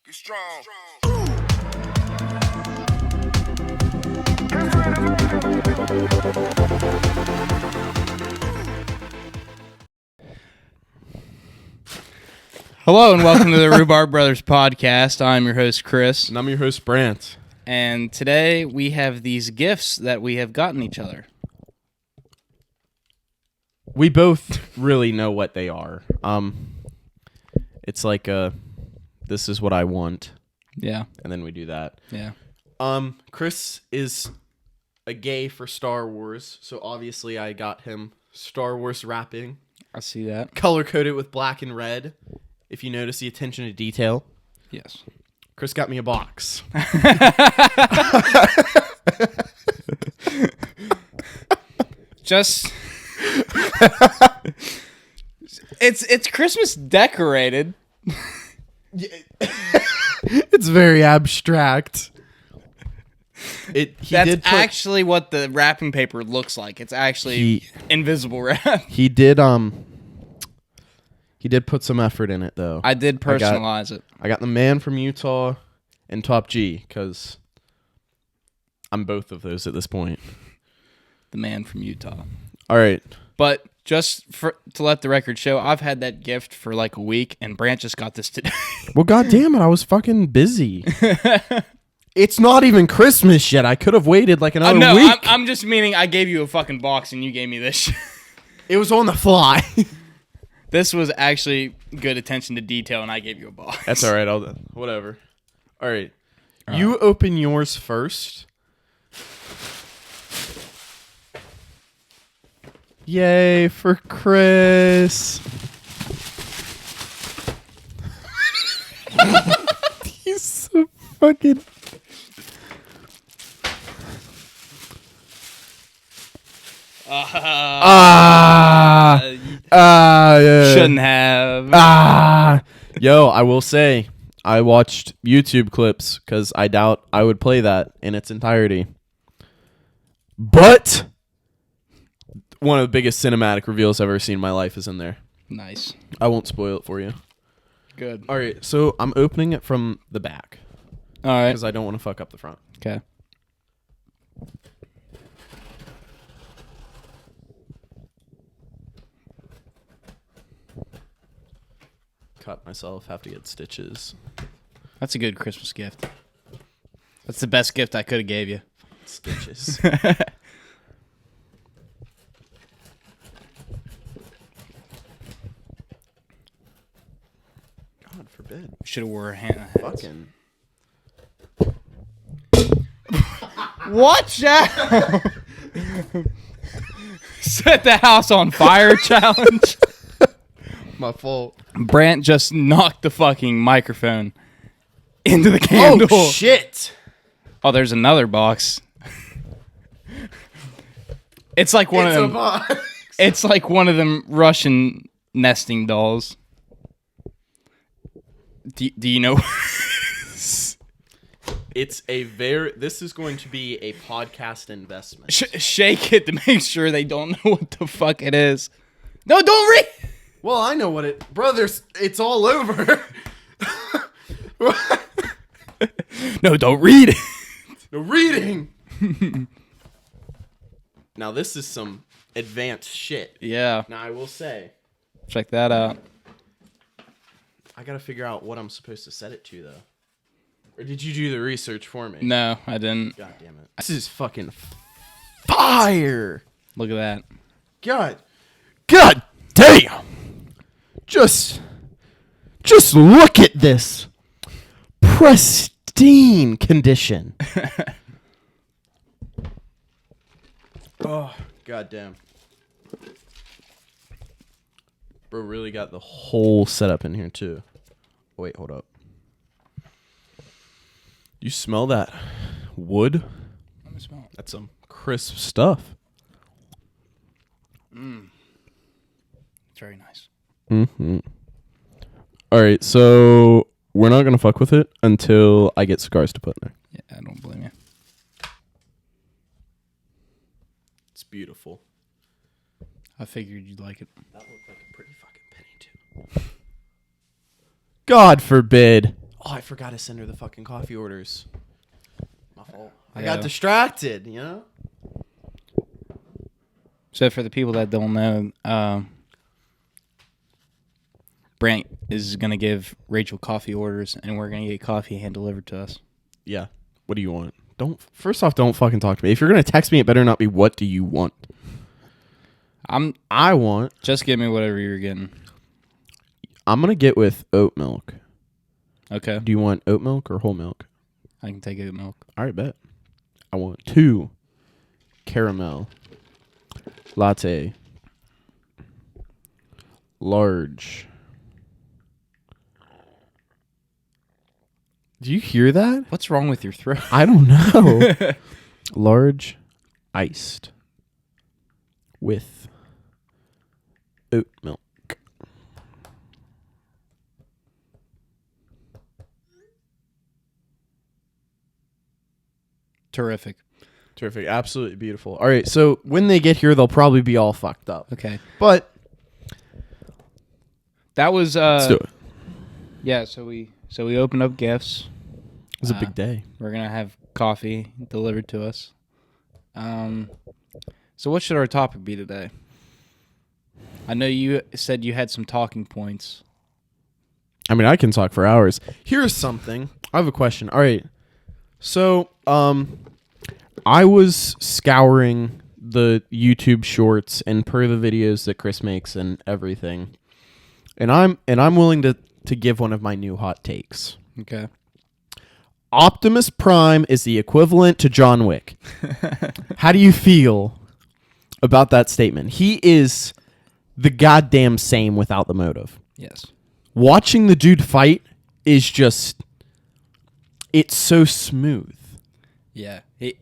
Get strong. Hello and welcome to the Rhubarb Brothers podcast. I'm your host, Chris. And I'm your host, Brant. And today we have these gifts that we have gotten each other. We both really know what they are. It's like this is what I want. Yeah. And then we do that. Yeah. Chris is a gay for Star Wars, so obviously I got him Star Wars wrapping. I see that. Color coded with black and red. If you notice the attention to detail. Yes. Chris got me a box. Just it's Christmas decorated. It's very abstract. That's actually what the wrapping paper looks like. It's actually invisible wrap. He did put some effort in it, though. I did personalize it. I got the man from Utah and Top G, because I'm both of those at this point. The man from Utah. All right. But just to let the record show, I've had that gift for like a week, and Brant just got this today. Well, goddamn it, I was fucking busy. It's not even Christmas yet. I could have waited like another week. I'm just meaning I gave you a fucking box, and you gave me this shit. It was on the fly. This was actually good attention to detail, and I gave you a box. That's all right. Whatever. All right. You open yours first. Yay for Chris. He's so fucking... Yeah. Shouldn't have. Yo, I will say, I watched YouTube clips because I doubt I would play that in its entirety. But one of the biggest cinematic reveals I've ever seen in my life is in there. Nice. I won't spoil it for you. Good. All right, so I'm opening it from the back. All right. Because I don't want to fuck up the front. Okay. Cut myself, have to get stitches. That's a good Christmas gift. That's the best gift I could have gave you. Stitches. God forbid. Should have wore a hand. Fucking. Watch out! Set the house on fire challenge. My fault. Brant just knocked the fucking microphone into the candle. Oh, shit. Oh, there's another box. It's like one of them. It's like one of them Russian nesting dolls. Do you know? It's this is going to be a podcast investment. Shake it to make sure they don't know what the fuck it is. No, don't read. Well, I know what brothers, it's all over. No, don't read it. No reading. Now, this is some advanced shit. Yeah. Now, I will say. Check that out. I got to figure out what I'm supposed to set it to, though. Or did you do the research for me? No, I didn't. God damn it. This is fucking fire. Look at that. God damn. Just look at this pristine condition. Oh, goddamn. Bro really got the whole setup in here, too. Wait, hold up. You smell that wood? Let me smell it. That's some crisp stuff. It's very nice. Mm-hmm. All right, so we're not going to fuck with it until I get cigars to put in there. Yeah, I don't blame you. It's beautiful. I figured you'd like it. That looked like a pretty fucking penny, too. God forbid. Oh, I forgot to send her the fucking coffee orders. My fault. I Yeah. got distracted, you know? So for the people that don't know, Brant is going to give Rachel coffee orders, and we're going to get coffee hand delivered to us. Yeah. What do you want? First off, don't fucking talk to me. If you're going to text me, it better not be what do you want? I want... Just give me whatever you're getting. I'm going to get with oat milk. Okay. Do you want oat milk or whole milk? I can take oat milk. All right, bet. I want 2 caramel latte large. Do you hear that? What's wrong with your throat? I don't know. Large iced with oat milk. Terrific. Terrific. Absolutely beautiful. All right, so when they get here, they'll probably be all fucked up. Okay. But That was let's do it. Yeah, so we opened up gifts. It was a big day. We're going to have coffee delivered to us. So what should our topic be today? I know you said you had some talking points. I mean, I can talk for hours. Here's something. I have a question. All right. So, I was scouring the YouTube shorts and per the videos that Chris makes and everything. And I'm willing to give one of my new hot takes. Okay. Optimus Prime is the equivalent to John Wick. How do you feel about that statement? He is the goddamn same without the motive. Yes. Watching the dude fight is just... It's so smooth. Yeah. He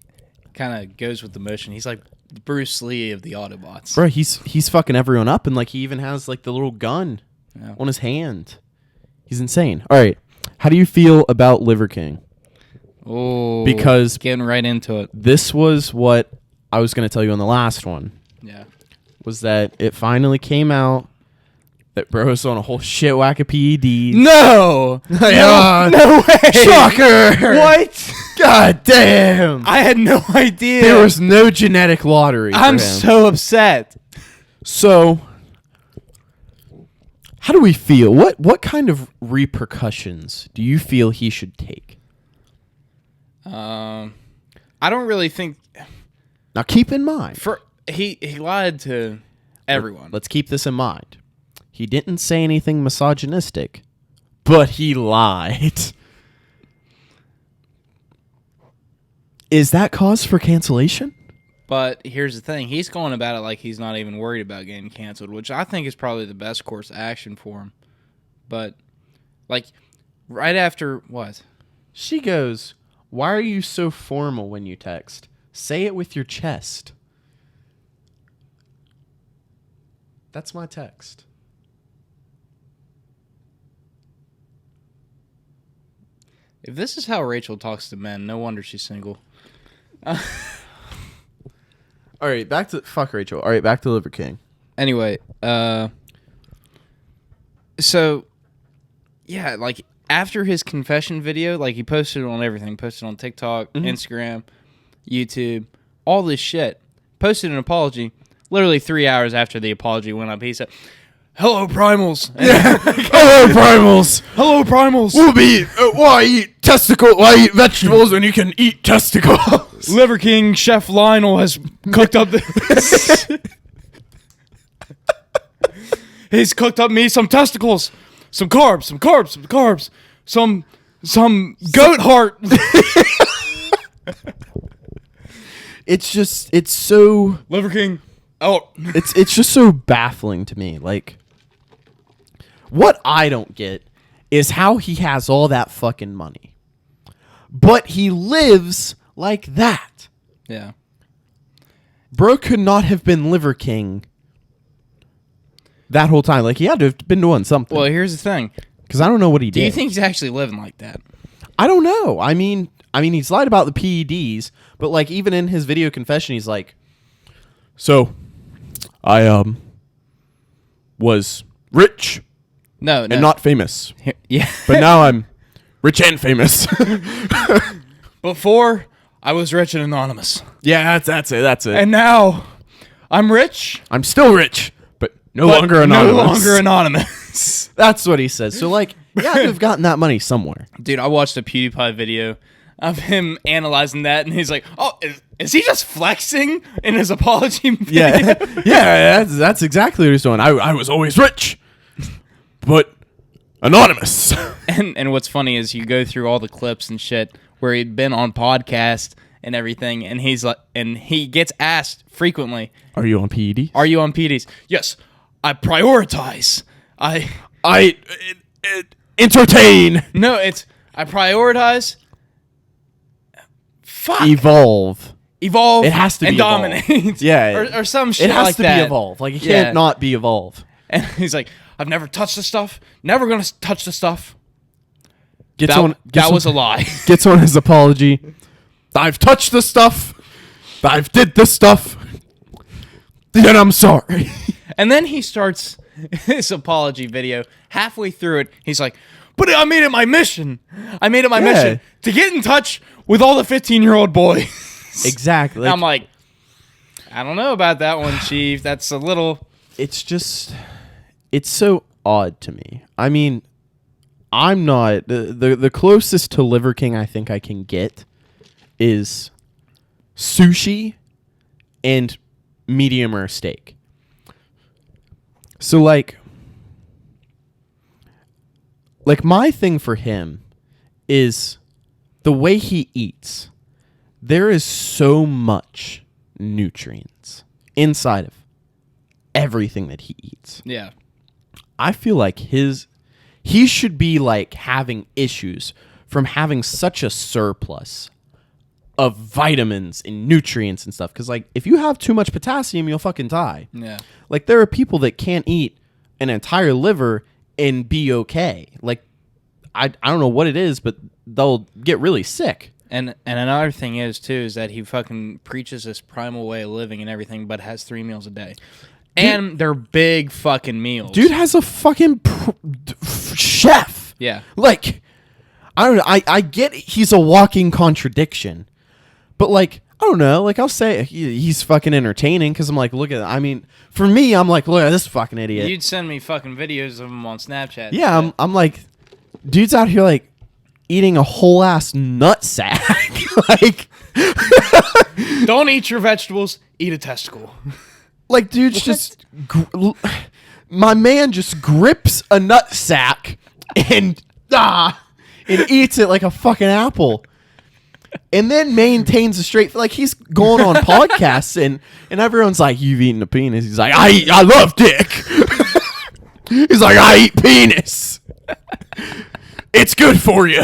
kind of goes with the motion. He's like Bruce Lee of the Autobots. Bro, he's fucking everyone up, and like he even has like the little gun on his hand. He's insane. All right. How do you feel about Liver King? Oh, Because getting right into it. this was what I was going to tell you on the last one. Yeah. Was that it finally came out that bro's on a whole shit whack of PEDs. No! No way! Shocker! What? God damn! I had no idea. There was no genetic lottery. I'm for him. so upset. So, how do we feel? What kind of repercussions do you feel he should take? I don't really think Now, keep in mind. he lied to everyone. Let's keep this in mind. He didn't say anything misogynistic, but he lied. Is that cause for cancellation? But here's the thing. He's going about it like he's not even worried about getting canceled, which I think is probably the best course of action for him. But, like, right after what? She goes, "Why are you so formal when you text? Say it with your chest." That's my text. If this is how Rachel talks to men, no wonder she's single. All right, back to fuck Rachel. All right, back to Liver King. Anyway, so yeah, like after his confession video, like he posted it on everything, posted on TikTok, Instagram, YouTube, all this shit. Posted an apology. Literally 3 hours after the apology went up, he said, "Hello, primals." Hello, primals. Hello, primals. Why eat Why eat vegetables when you can eat testicles? Liver King Chef Lionel has cooked up this. He's cooked up me some testicles, some carbs, some goat heart. It's so Liver King. Oh, it's just so baffling to me. Like, what I don't get is how he has all that fucking money, but he lives like that. yeah. Bro could not have been Liver King that whole time. Like, he had to have been doing something. Well, here's the thing. Because I don't know what he did. Do you think he's actually living like that? I don't know. I mean, he's lied about the PEDs, but like even in his video confession, he's like, "So, I was rich No, and not famous, Yeah. but now I'm Rich and famous. Before, I was rich and anonymous. Yeah, that's it. And now, I'm rich. I'm still rich, but no longer anonymous. No longer anonymous. That's what he says. So, like, you had to have gotten that money somewhere. Dude, I watched a PewDiePie video of him analyzing that, and he's like, oh, is he just flexing in his apology video? Yeah, that's exactly what he's doing. I was always rich, but anonymous. And what's funny is you go through all the clips and shit where he'd been on podcast and everything, and he's like, and he gets asked frequently, Are you on PEDs? Are you on PEDs? Yes, I prioritize. I entertain. No, it's I prioritize. Fuck. Evolve. It has to be and evolve. dominate. Yeah, or some shit like that. It has to be evolve. Like, it can't not be evolve. And he's like, I've never touched the stuff. Never gonna touch the stuff. That was a lie. Gets on his apology. I've touched the stuff. I've did this stuff. Then I'm sorry. And then he starts his apology video. Halfway through it, he's like, but I made it my mission. I made it my mission to get in touch with all the 15-year-old boys. Exactly. And I'm like, I don't know about that one, Chief. That's a little... It's just... It's so odd to me. I mean, I'm not... The closest to Liver King I think I can get is sushi and medium rare steak. So, like my thing for him is the way he eats. There is so much nutrients inside of everything that he eats. Yeah. I feel like he should be like having issues from having such a surplus of vitamins and nutrients and stuff. Because, like, if you have too much potassium, you'll fucking die. Yeah. Like, there are people that can't eat an entire liver and be okay. Like, I don't know what it is, but they'll get really sick. And another thing is, too, is that he fucking preaches this primal way of living and everything, but has 3 meals a day. And they're big fucking meals. Dude has a fucking chef. Yeah. Like, I don't know. I get he's a walking contradiction. But, like, I don't know. Like, I'll say he's fucking entertaining because I'm like, look at that. I mean, for me, I'm like, look at this fucking idiot. You'd send me fucking videos of him on Snapchat. Yeah, I'm like, dude's out here, like, eating a whole ass nut sack. Like, don't eat your vegetables, eat a testicle. Like, dude's just my man just grips a nut sack and eats it like a fucking apple. And then maintains a straight, like, he's going on podcasts and everyone's like, you've eaten a penis. He's like, I love dick. He's like, I eat penis. It's good for you.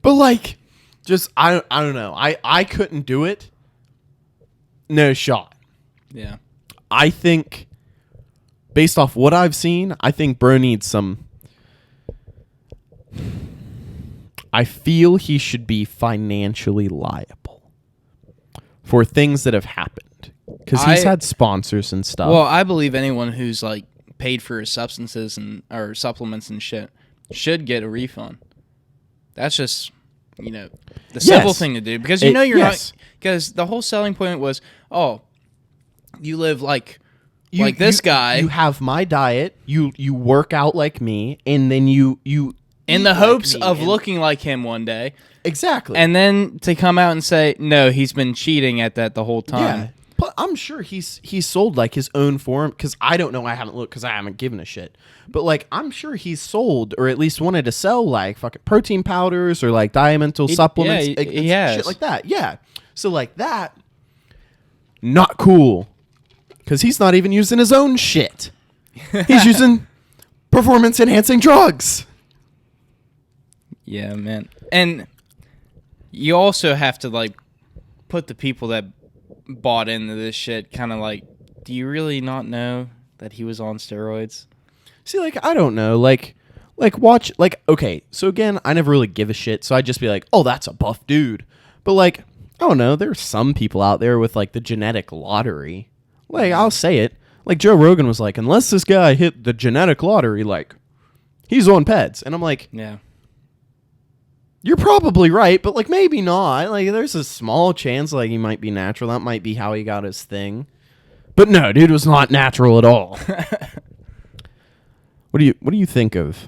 But, like, just, I don't know. I couldn't do it. No shot. Yeah. I think, based off what I've seen, I think bro needs some... I feel he should be financially liable for things that have happened. Because he's had sponsors and stuff. Well, I believe anyone who's, like, paid for his substances or supplements and shit should get a refund. That's just, the simple thing to do. Because you're not... Because the whole selling point was, you live like this guy. You have my diet. You work out like me, and then you in the hopes of looking like him one day. Exactly. And then to come out and say, no, he's been cheating at that the whole time. Yeah. But I'm sure he's sold like his own form, because I don't know. I haven't looked because I haven't given a shit. But, like, I'm sure he's sold or at least wanted to sell like fucking protein powders or like diamontal supplements. Yeah, he has. Shit like that. Yeah. So, like, that, not cool. Because he's not even using his own shit. He's using performance-enhancing drugs. Yeah, man. And you also have to, like, put the people that bought into this shit kind of like, do you really not know that he was on steroids? See, like, I don't know. Like watch, like, okay, so again, I never really give a shit, so I'd just be like, oh, that's a buff dude. But, like, I don't know, there's some people out there with, like, the genetic lottery. Like, I'll say it. Like, Joe Rogan was like, unless this guy hit the genetic lottery, like, he's on peds. And I'm like, yeah. you're probably right, but like maybe not. Like there's a small chance like he might be natural. That might be how he got his thing. But no, dude was not natural at all. What do you think of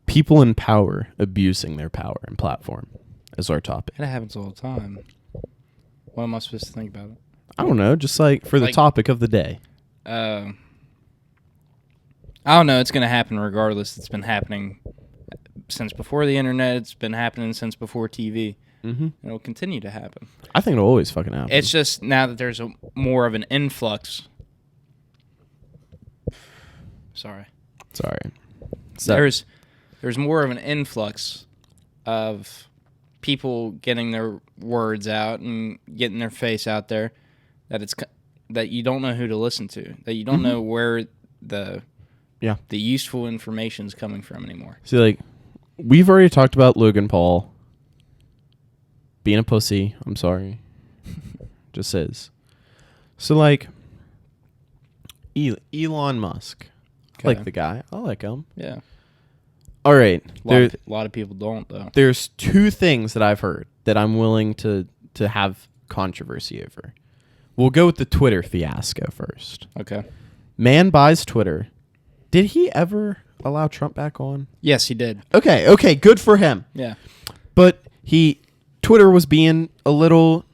people in power abusing their power and platform as our topic? It happens all the time. What am I supposed to think about it? I don't know, just like for the topic of the day. I don't know. It's going to happen regardless. It's been happening since before the internet. It's been happening since before TV. Mm-hmm. It'll continue to happen. I think it'll always fucking happen. It's just now that there's more of an influx. Sorry. There's more of an influx of people getting their words out and getting their face out there that you don't know who to listen to, that you don't know where the useful information is coming from anymore. See, like, we've already talked about Logan Paul being a pussy. I'm sorry. Just is. So, like, Elon Musk. Okay. I like the guy. I like him. Yeah. All right. A lot of people don't, though. There's two things that I've heard that I'm willing to have controversy over. We'll go with the Twitter fiasco first. Okay. Man buys Twitter. Did he ever allow Trump back on? Yes, he did. Okay, good for him. Yeah. But Twitter was being a little,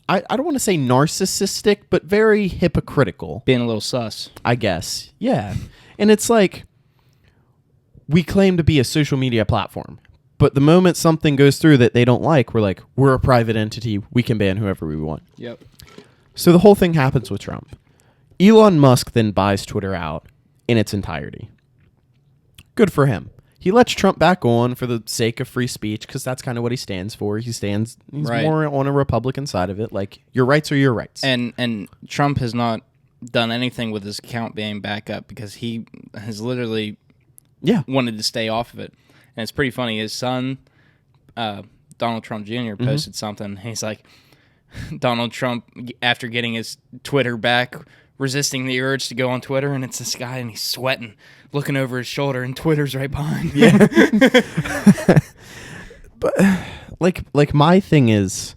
I don't want to say narcissistic, but very hypocritical. Being a little sus. I guess. Yeah. And it's like, we claim to be a social media platform, but the moment something goes through that they don't like, we're a private entity. We can ban whoever we want. Yep. So the whole thing happens with Trump. Elon Musk then buys Twitter out in its entirety. Good for him. He lets Trump back on for the sake of free speech because that's kind of what he stands for. He's right. More on a Republican side of it. Like, your rights are your rights. And Trump has not done anything with his account being back up because he has literally wanted to stay off of it. And it's pretty funny. His son, Donald Trump Jr., posted something. He's like, Donald Trump, after getting his Twitter back, resisting the urge to go on Twitter, and it's this guy, and he's sweating, looking over his shoulder, and Twitter's right behind. Yeah. But like my thing is,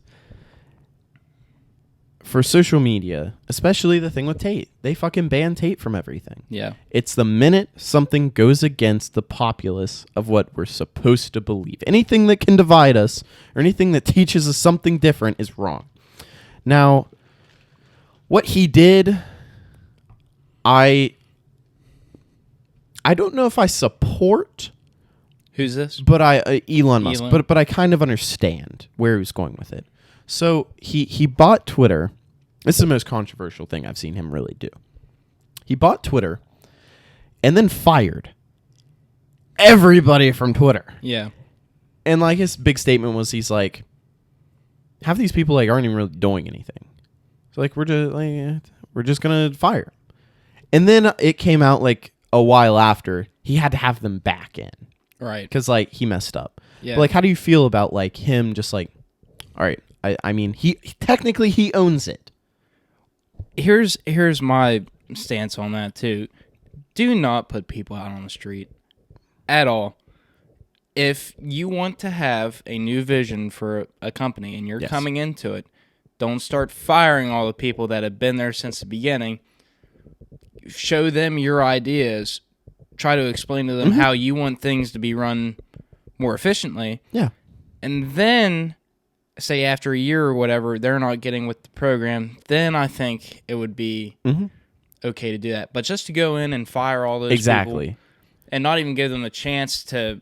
for social media, especially the thing with Tate, they fucking ban Tate from everything. Yeah. It's the minute something goes against the populace of what we're supposed to believe. Anything that can divide us or anything that teaches us something different is wrong. Now, what he did, I don't know if I support. Who's this? But Elon Musk. But I kind of understand where he was going with it. So he bought Twitter. This is the most controversial thing I've seen him really do. He bought Twitter and then fired everybody from Twitter. Yeah. And like his big statement was, he's like, half these people like aren't even really doing anything. So like we're just gonna fire him. And then it came out like a while after he had to have them back in. Right. Because like he messed up. Yeah. But like, how do you feel about like him just like, all right, I mean, he technically he owns it. Here's my stance on that too. Do not put people out on the street at all. If you want to have a new vision for a company and you're coming into it, don't start firing all the people that have been there since the beginning. Show them your ideas. Try to explain to them how you want things to be run more efficiently. Yeah. And then, say after a year or whatever, they're not getting with the program, then I think it would be okay to do that. But just to go in and fire all those people and not even give them a chance to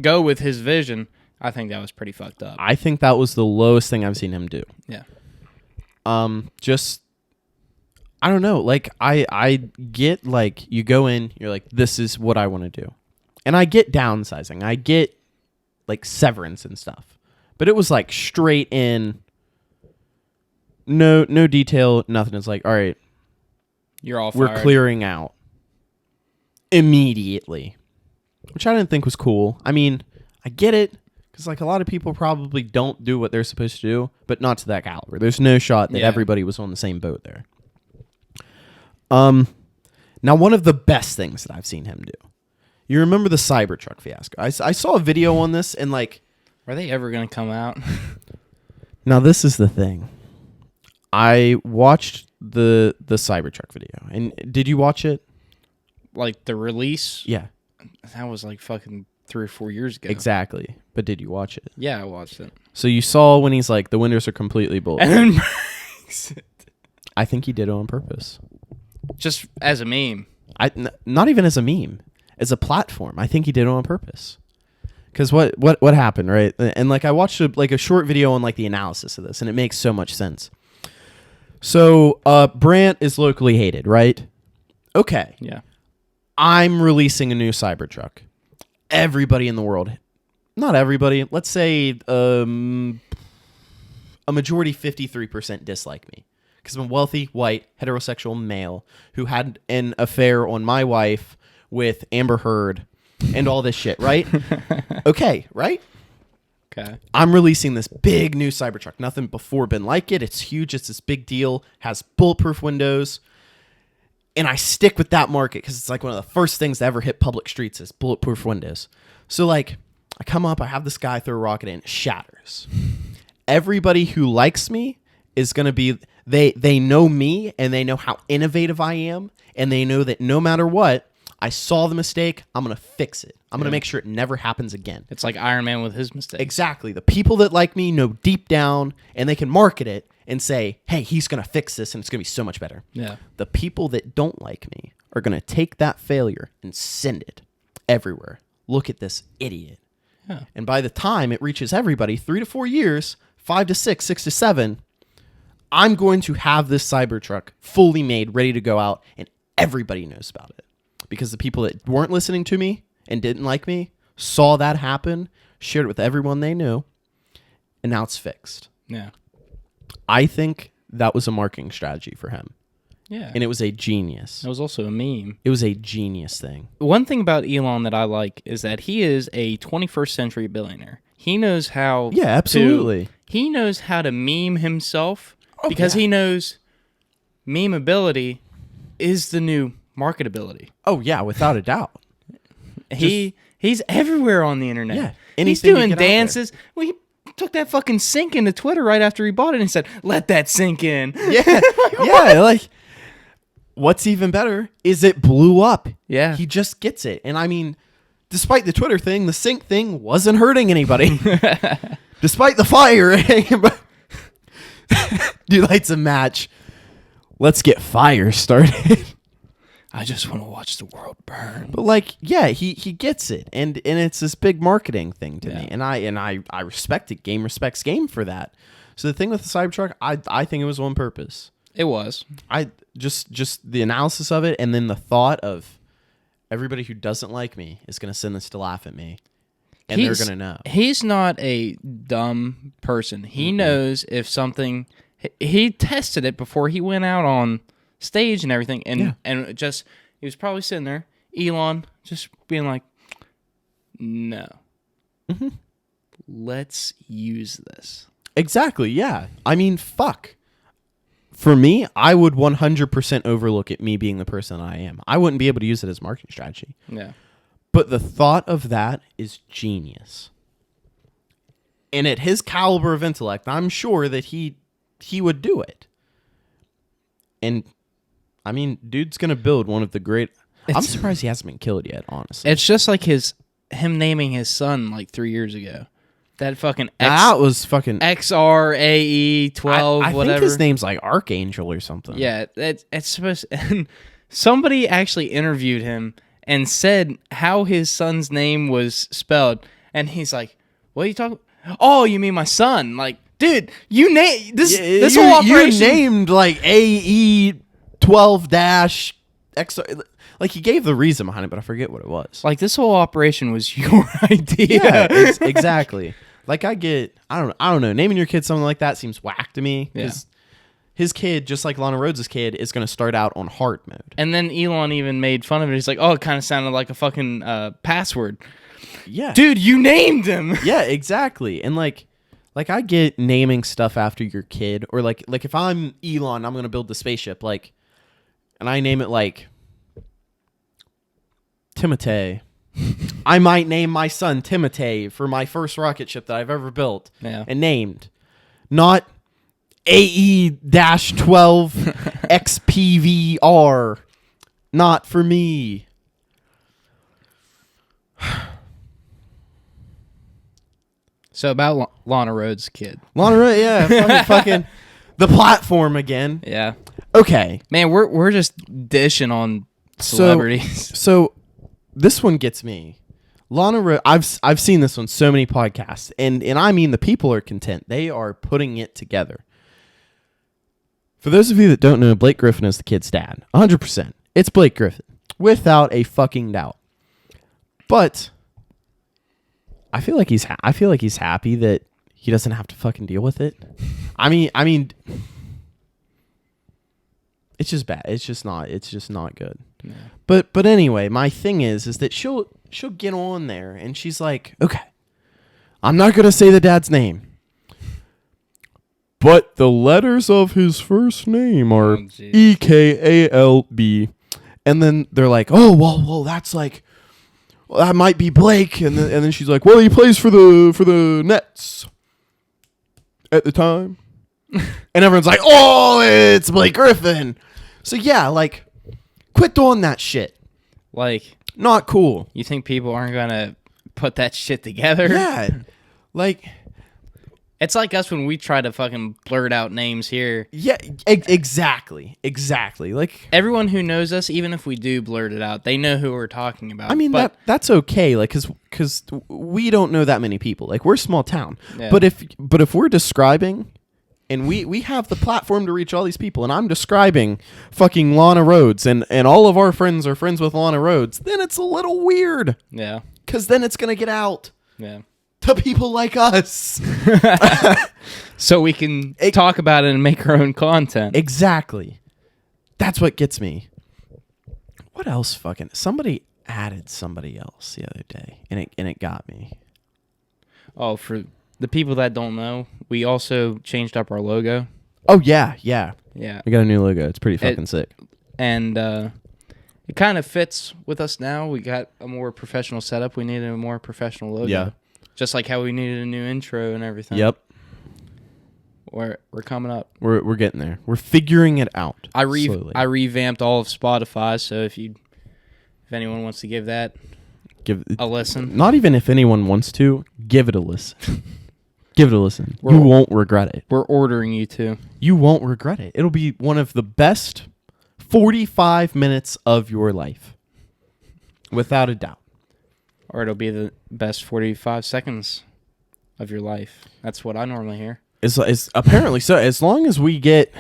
go with his vision, I think that was pretty fucked up. I think that was the lowest thing I've seen him do. Yeah. Just, I don't know. Like, I get, like, you go in, you're like, this is what I want to do. And I get downsizing. I get, like, severance and stuff. But it was, like, straight in, no detail, nothing. It's like, all right, you're all fired. We're clearing out immediately. Which I didn't think was cool. I mean, I get it. Because, like, a lot of people probably don't do what they're supposed to do, but not to that caliber. There's no shot that everybody was on the same boat there. Now, one of the best things that I've seen him do You remember the Cybertruck fiasco? I saw a video on this and like, are they ever gonna come out? now this is the thing. I watched the Cybertruck video, and did you watch it? Like the release? Yeah, that was like fucking 3 or 4 years ago. exactly. But did you watch it? Yeah, I watched it. So you saw when he's like, the windows are completely bulletproof. And then breaks it. I think he did it on purpose. Just as a meme. Not even as a meme, as a platform. I think he did it on purpose. Because what happened, right? And like I watched a short video on like the analysis of this, and it makes so much sense. So Brandt is locally hated, right? Okay. Yeah. I'm releasing a new Cybertruck. Everybody in the world, not everybody, let's say a majority 53% dislike me. Because I'm a wealthy, white, heterosexual male who had an affair on my wife with Amber Heard and all this shit, right? Okay, right? Okay. I'm releasing this big new Cybertruck. Nothing before been like it. It's huge. It's this big deal. Has bulletproof windows. And I stick with that market because it's like one of the first things to ever hit public streets is bulletproof windows. So like I come up, I have this guy throw a rocket in, it shatters. Everybody who likes me is going to be, they know me and they know how innovative I am. And they know that no matter what, I saw the mistake, I'm going to fix it. I'm going to make sure it never happens again. It's like Iron Man with his mistakes. Exactly. The people that like me know deep down and they can market it and say, hey, he's going to fix this and it's going to be so much better. Yeah. The people that don't like me are going to take that failure and send it everywhere. Look at this idiot. Yeah. And by the time it reaches everybody, 3 to 4 years, 5 to 6, 6 to 7, I'm going to have this Cybertruck fully made, ready to go out, and everybody knows about it. Because the people that weren't listening to me and didn't like me saw that happen, shared it with everyone they knew, and now it's fixed. Yeah. I think that was a marketing strategy for him. Yeah. And it was a genius. It was also a meme. It was a genius thing. One thing about Elon that I like is that he is a 21st century billionaire. He knows how Yeah, absolutely. He knows how to meme himself because he knows memeability is the new marketability. Oh, yeah, without a doubt. He's everywhere on the internet. Yeah. He's doing dances. Well, he took that fucking sink into Twitter right after he bought it and said, let that sink in. Yeah. Yeah, like, what's even better is it blew up. Yeah. He just gets it. And I mean, despite the Twitter thing, the sink thing wasn't hurting anybody. Despite the fire. Dude lights a match. Let's get fire started. I just want to watch the world burn. But like, yeah, he gets it. And it's this big marketing thing to me. And I respect it. Game respects game for that. So the thing with the Cybertruck, I think it was on purpose. It was. I just the analysis of it, and then the thought of everybody who doesn't like me is going to send this to laugh at me, and they're going to know. He's not a dumb person. He knows if something. He tested it before he went out on stage and everything, and just he was probably sitting there, Elon, just being like, "No, let's use this." Exactly. Yeah. I mean, fuck. For me, I would 100% overlook it, me being the person I am. I wouldn't be able to use it as marketing strategy. Yeah. But the thought of that is genius. And at his caliber of intellect, I'm sure that he would do it. And, I mean, dude's going to build one of the great... I'm surprised he hasn't been killed yet, honestly. It's just like him naming his son like 3 years ago. That fucking that was fucking XRAE12, I whatever. think his name's like Archangel or something. Yeah, it's supposed. And somebody actually interviewed him and said how his son's name was spelled, and he's like, "What are you talking? Oh, you mean my son? Like, dude, you name this whole operation. You named like AE12 XR. Like he gave the reason behind it, but I forget what it was. Like this whole operation was your idea. Yeah, exactly. Like I don't know. Naming your kid something like that seems whack to me. Because his kid, just like Lana Rhoades' kid, is going to start out on hard mode. And then Elon even made fun of it. He's like, "Oh, it kind of sounded like a fucking password." Yeah, dude, you named him. Yeah, exactly. And like I get naming stuff after your kid, or like if I'm Elon, I'm going to build the spaceship, like, and I name it like Timotei. I might name my son Timotei for my first rocket ship that I've ever built and named. Not AE-12 XPVR. Not for me. So about Lana Rhoades' kid. Lana Rhoades, yeah. fucking the platform again. Yeah. Okay. Man, we're just dishing on celebrities. So this one gets me. Lana Rhoades, I've seen this on so many podcasts, and I mean the people are content. They are putting it together. For those of you that don't know, Blake Griffin is the kid's dad. 100%. It's Blake Griffin. Without a fucking doubt. But I feel like he's happy that he doesn't have to fucking deal with it. I mean it's just bad. It's just not good. Yeah. But anyway, my thing is that she'll get on there and she's like, okay, I'm not gonna say the dad's name, but the letters of his first name are EKALB, and then they're like, oh well, that's like, well, that might be Blake, and then she's like, well, he plays for the Nets at the time, and everyone's like, oh, it's Blake Griffin. So yeah, like, quit doing that shit. Like, not cool. You think people aren't gonna put that shit together? Yeah, like, it's like us when we try to fucking blurt out names here. Yeah, exactly. Like, everyone who knows us, even if we do blurt it out, they know who we're talking about. I mean, that's okay. Like, because we don't know that many people. Like, we're a small town. Yeah. But if we're describing, and we have the platform to reach all these people, and I'm describing fucking Lana Rhoades, and all of our friends are friends with Lana Rhoades, then it's a little weird. Yeah. Because then it's gonna get out. Yeah. To people like us. So we can talk about it and make our own content. Exactly. That's what gets me. What else fucking... Somebody added somebody else the other day, and it got me. Oh, for the people that don't know, we also changed up our logo. Oh, yeah. We got a new logo. It's pretty fucking sick. And it kind of fits with us now. We got a more professional setup. We needed a more professional logo. Yeah. Just like how we needed a new intro and everything. Yep. We're coming up. We're getting there. We're figuring it out. Slowly. I revamped all of Spotify, so if anyone wants to give a listen. Not even if anyone wants to, give it a listen. Give it a listen. You won't regret it. We're ordering you to. You won't regret it. It'll be one of the best 45 minutes of your life. Without a doubt. Or it'll be the best 45 seconds of your life. That's what I normally hear. It's apparently so. As long as we get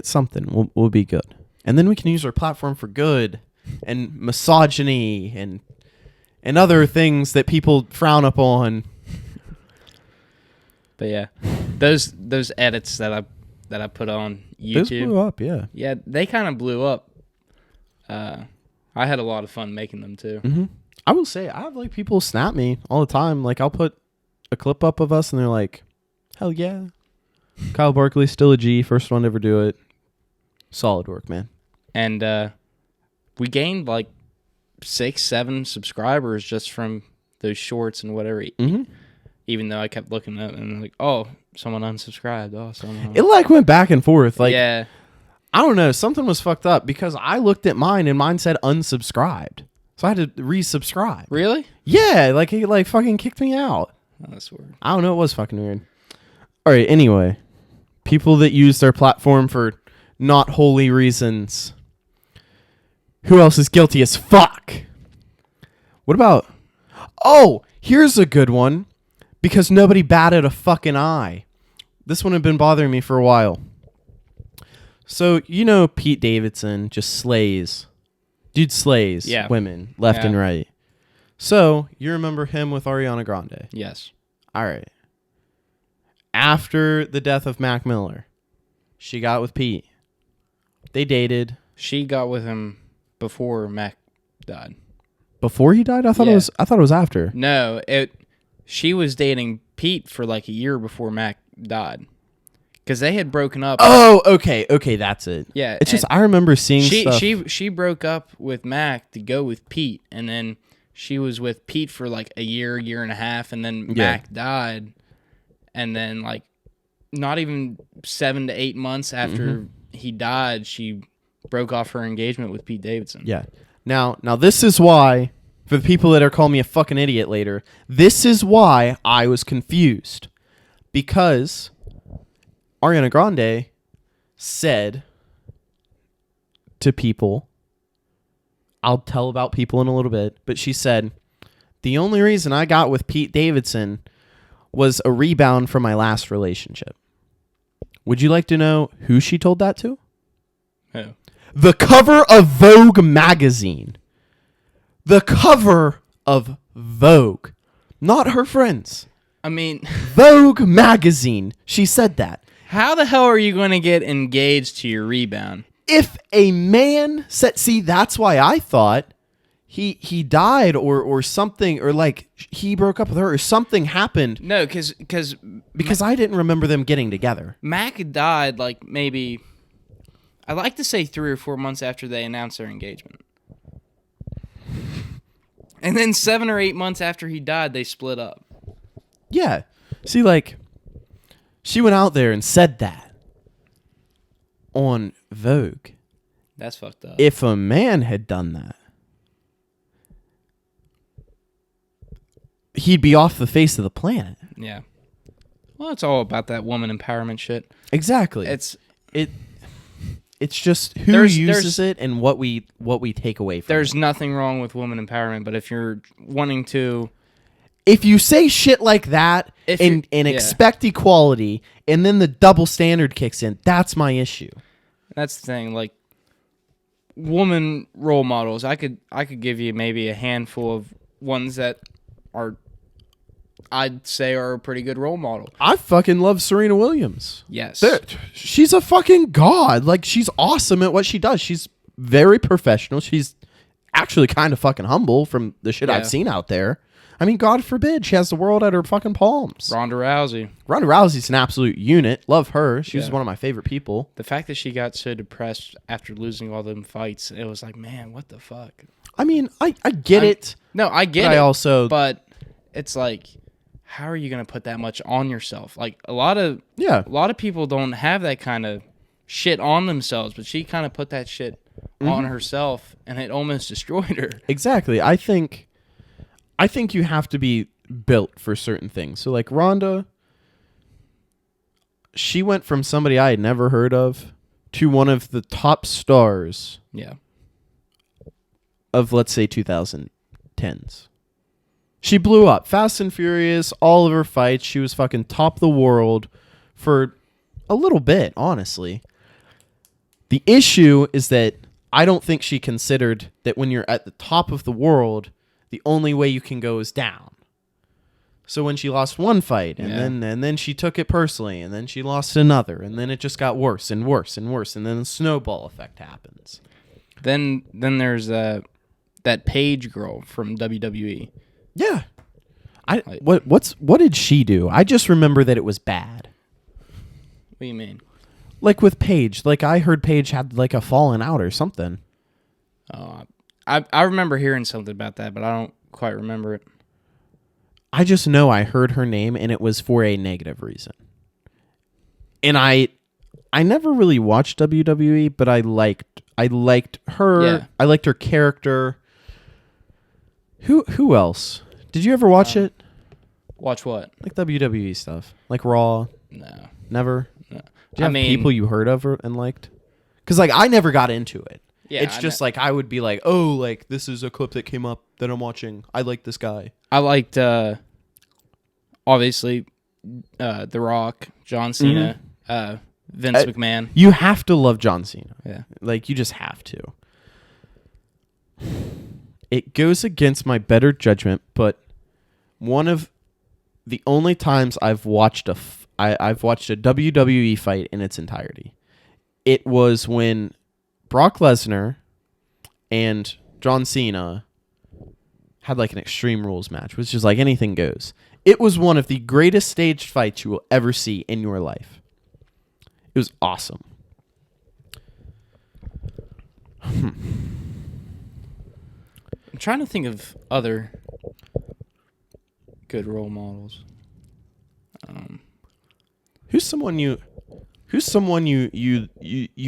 something, we'll be good. And then we can use our platform for good and misogyny and other things that people frown upon. But yeah, those edits that I put on YouTube, those blew up. Yeah, they kind of blew up. I had a lot of fun making them too. Mm-hmm. I will say, I have like people snap me all the time. Like, I'll put a clip up of us and they're like, hell yeah. Kyle Barkley's still a G. First one to ever do it. Solid work, man. And we gained like 6-7 subscribers just from those shorts and whatever. Mm-hmm. Even though I kept looking up and like, oh, someone unsubscribed. Oh, someone. It like went back and forth. Like, yeah. I don't know. Something was fucked up because I looked at mine and mine said unsubscribed. So I had to resubscribe. Really? Yeah, like he like fucking kicked me out. Oh, that's weird. I don't know, it was fucking weird. All right, anyway. People that use their platform for not holy reasons. Who else is guilty as fuck? What about... Oh, here's a good one. Because nobody batted a fucking eye. This one had been bothering me for a while. So, you know Pete Davidson just slays... Dude slays women left and right. So, you remember him with Ariana Grande? Yes. All right. After the death of Mac Miller, she got with Pete. They dated. She got with him before Mac died. Before he died? I thought it was after. No, she was dating Pete for like a year before Mac died. because they had broken up. Oh, okay, that's it. Yeah, it's just I remember seeing stuff. She broke up with Mac to go with Pete, and then she was with Pete for like a year and a half, and then Mac died, and then like not even 7 to 8 months after he died, she broke off her engagement with Pete Davidson. Yeah. Now this is why, for the people that are calling me a fucking idiot later, this is why I was confused. Because Ariana Grande said to people, I'll tell about people in a little bit, but she said, the only reason I got with Pete Davidson was a rebound from my last relationship. Would you like to know who she told that to? Who? The cover of Vogue magazine. The cover of Vogue. Not her friends. I mean, Vogue magazine. She said that. How the hell are you going to get engaged to your rebound? If a man said, see, that's why I thought he died or something, or like he broke up with her or something happened. No, because I didn't remember them getting together. Mac died like maybe, I like to say 3 or 4 months after they announced their engagement. And then 7 or 8 months after he died, they split up. Yeah. See, like, she went out there and said that on Vogue. That's fucked up. If a man had done that, he'd be off the face of the planet. Yeah. Well, it's all about that woman empowerment shit. Exactly. It's just who uses it and what we take away from it. There's nothing wrong with woman empowerment, but if you're wanting to... If you say shit like that and expect equality, and then the double standard kicks in, that's my issue. That's the thing. Like, woman role models, I could give you maybe a handful of ones that are, I'd say, are a pretty good role model. I fucking love Serena Williams. Yes. She's a fucking god. Like, she's awesome at what she does. She's very professional. She's actually kind of fucking humble from the shit I've seen out there. I mean, God forbid she has the world at her fucking palms. Ronda Rousey's an absolute unit. Love her. She was one of my favorite people. The fact that she got so depressed after losing all them fights, it was like, man, what the fuck? I mean, I get it. No, I get it. I also, but it's like, how are you going to put that much on yourself? Like, a lot of people don't have that kind of shit on themselves, but she kind of put that shit on herself, and it almost destroyed her. Exactly. I think you have to be built for certain things. So, like, Ronda, she went from somebody I had never heard of to one of the top stars of, let's say, 2010s. She blew up. Fast and Furious, all of her fights. She was fucking top of the world for a little bit, honestly. The issue is that I don't think she considered that when you're at the top of the world, the only way you can go is down. So when she lost one fight, and then she took it personally, and then she lost another, and then it just got worse and worse and worse, and then the snowball effect happens. Then there's that Paige girl from WWE. Yeah. What did she do? I just remember that it was bad. What do you mean? Like with Paige, like I heard Paige had like a falling out or something. Oh, I remember hearing something about that, but I don't quite remember it. I just know I heard her name and it was for a negative reason. And I never really watched WWE, but I liked her. Yeah. I liked her character. Who else? Did you ever watch it? Watch what? Like WWE stuff. Like Raw? No. Never? No. Do you have people you heard of and liked? Because like I never got into it. Yeah, it's just like I would be like, oh, like this is a clip that came up that I'm watching. I like this guy. I liked obviously The Rock, John Cena, Vince McMahon. You have to love John Cena. Yeah. Like you just have to. It goes against my better judgment, but one of the only times I've watched a WWE fight in its entirety, it was when Brock Lesnar and John Cena had like an Extreme Rules match, which is like anything goes. It was one of the greatest staged fights you will ever see in your life. It was awesome. I'm trying to think of other good role models. Who's someone you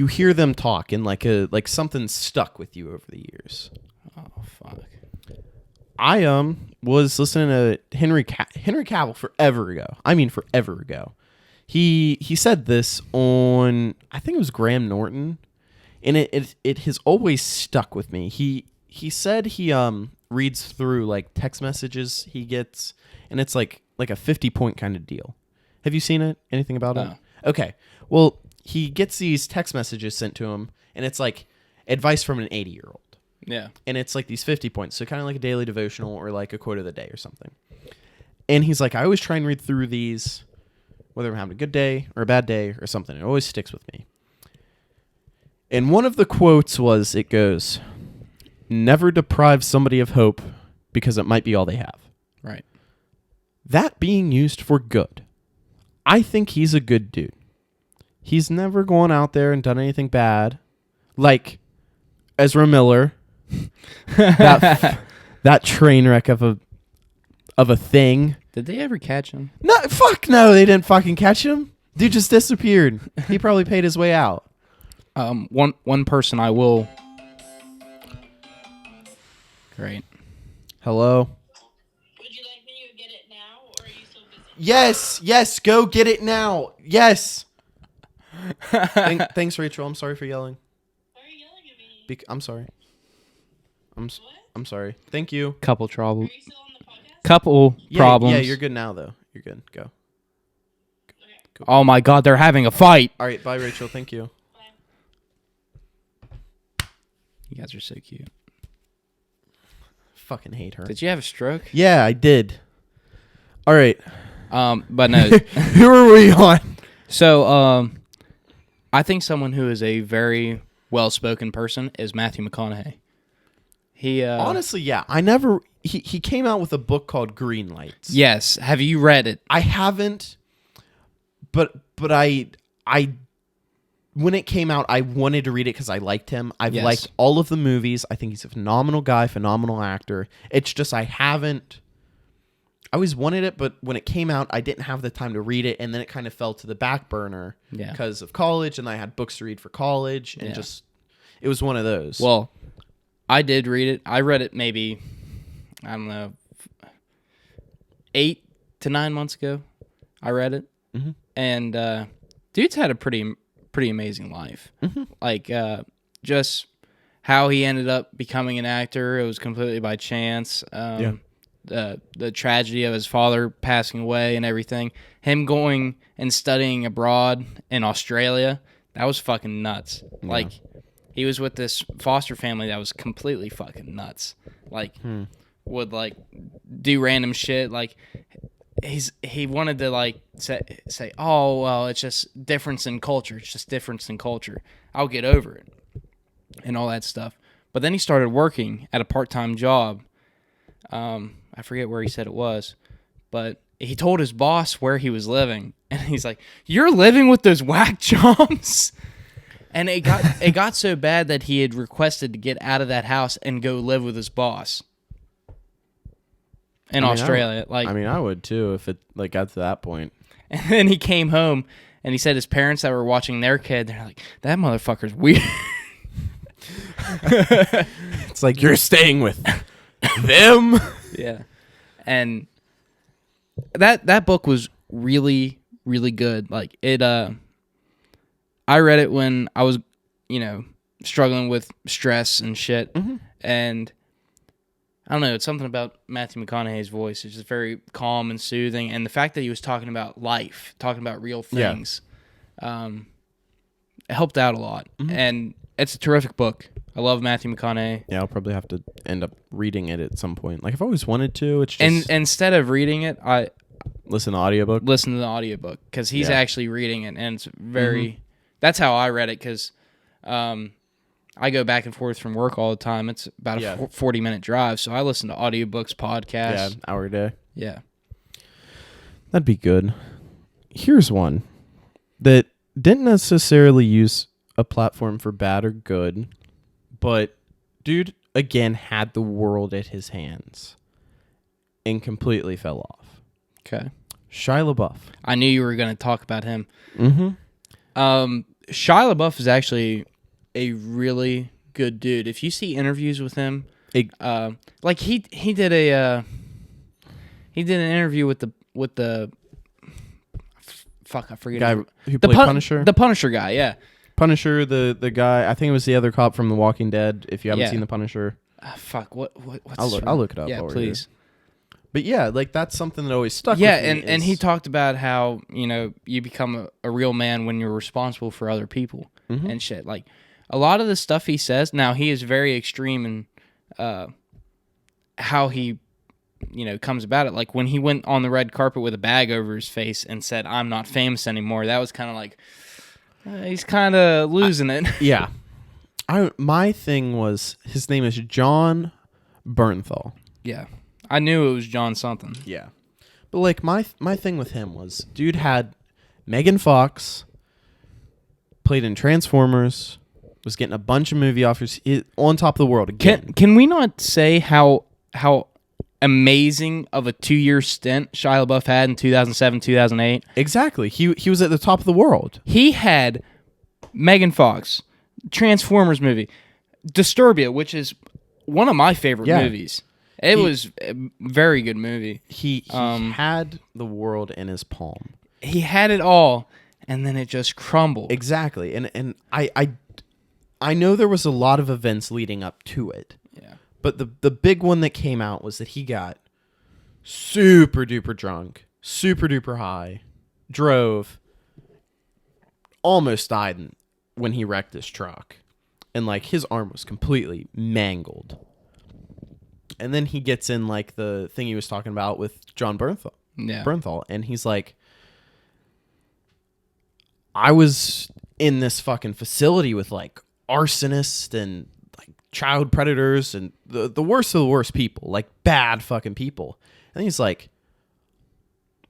hear them talk and like something stuck with you over the years? Oh fuck. I was listening to Henry Cavill forever ago. I mean forever ago. He said this on, I think it was Graham Norton, and it has always stuck with me. He said he reads through like text messages he gets, and it's like a 50-point kind of deal. Have you seen it? Anything about it? Okay. Well, he gets these text messages sent to him, and it's like advice from an 80-year-old. Yeah. And it's like these 50 points. So kind of like a daily devotional or like a quote of the day or something. And he's like, I always try and read through these, whether I'm having a good day or a bad day or something. It always sticks with me. And one of the quotes was, it goes, never deprive somebody of hope because it might be all they have. Right. That being used for good. I think he's a good dude. He's never gone out there and done anything bad. Like Ezra Miller, that train wreck of a thing. Did they ever catch him? No, fuck no, they didn't fucking catch him. Dude just disappeared. He probably paid his way out. One person I will. Great. Hello. Would you like me to get it now, or are you so busy? Yes, go get it now. Yes. Thanks, Rachel. I'm sorry for yelling. Why are you yelling at me? I'm sorry. What? I'm sorry. Thank you. Couple trouble. Are you still on the podcast? Couple problems. Yeah, you're good now though. You're good. Go. Okay. Oh my god, they're having a fight. All right, bye, Rachel. Thank you. Bye. You guys are so cute. Fucking hate her. Did you have a stroke? Yeah, I did. All right. But no. Who are we on? So, I think someone who is a very well-spoken person is Matthew McConaughey. He Honestly, yeah. I never. He came out with a book called Greenlights. Yes. Have you read it? I haven't. But I when it came out, I wanted to read it because I liked him. I've liked all of the movies. I think he's a phenomenal guy, phenomenal actor. It's just I haven't. I always wanted it, but when it came out, I didn't have the time to read it, and then it kind of fell to the back burner because of college, and I had books to read for college, and just it was one of those. Well, I did read it. I read it maybe, I don't know, 8 to 9 months ago. I read it, and dude's had a pretty amazing life. Like just how he ended up becoming an actor, it was completely by chance. The tragedy of his father passing away and everything. Him going and studying abroad in Australia, that was fucking nuts. Yeah. Like, he was with this foster family that was completely fucking nuts. Like, would, like, do random shit. Like, he wanted to, like, say, oh, well, it's just difference in culture. It's just difference in culture. I'll get over it. And all that stuff. But then he started working at a part-time job. I forget where he said it was, but he told his boss where he was living, and he's like, "You're living with those whack chums?" And it got so bad that he had requested to get out of that house and go live with his boss in Australia. I would too if it like got to that point. And then he came home, and he said his parents that were watching their kid, they're like, "That motherfucker's weird." It's like you're staying with them. Yeah. And that book was really, really good. Like it I read it when I was, struggling with stress and shit. And I don't know, it's something about Matthew McConaughey's voice. It's just very calm and soothing. And the fact that he was talking about life, talking about real things, it helped out a lot. And it's a terrific book. I love Matthew McConaughey. Yeah, I'll probably have to end up reading it at some point. Like, I've always wanted to. It's just... And instead of reading it, I... Listen to the audiobook? Listen to the audiobook, because he's actually reading it, and it's very... That's how I read it, because I go back and forth from work all the time. It's about a 40-minute drive, so I listen to audiobooks, podcasts. Yeah, hour a day. Yeah. That'd be good. Here's one that didn't necessarily use a platform for bad or good, but dude, again, had the world at his hands and completely fell off. Okay. Shia LaBeouf. I knew you were going to talk about him. Mm-hmm. Shia LaBeouf is actually a really good dude. If you see interviews with him, like he did an interview with the fuck, I forget Guy his- who the played Punisher. the Punisher guy, yeah. Punisher, the guy, I think it was the other cop from The Walking Dead. If you haven't Yeah. seen The Punisher, Fuck, what's I'll look it up. Yeah, while we're please. here. But yeah, like that's something that always stuck. Yeah, with me and is- he talked about how, you become a real man when you're responsible for other people Mhm. and shit. Like, a lot of the stuff he says, now he is very extreme in how he, comes about it. Like, when he went on the red carpet with a bag over his face and said, "I'm not famous anymore," that was kind of like, he's kind of losing it. Yeah. My thing was, his name is John Bernthal. Yeah. I knew it was John something. Yeah. But like my thing with him was, dude had Megan Fox, played in Transformers, was getting a bunch of movie offers, on top of the world again. Can we not say how amazing of a 2-year stint Shia LaBeouf had in 2007, 2008? Exactly. He was at the top of the world. He had Megan Fox, Transformers movie, Disturbia, which is one of my favorite Yeah. movies. It was a very good movie. He had the world in his palm. He had it all, and then it just crumbled. Exactly. And I know there was a lot of events leading up to it. Yeah. But the big one that came out was that he got super duper drunk, super duper high, drove, almost died when he wrecked his truck. And like his arm was completely mangled. And then he gets in like the thing he was talking about with John Bernthal. Yeah. Bernthal, and he's like, I was in this fucking facility with like arsonists and like child predators and the worst of the worst people, like bad fucking people. And he's like,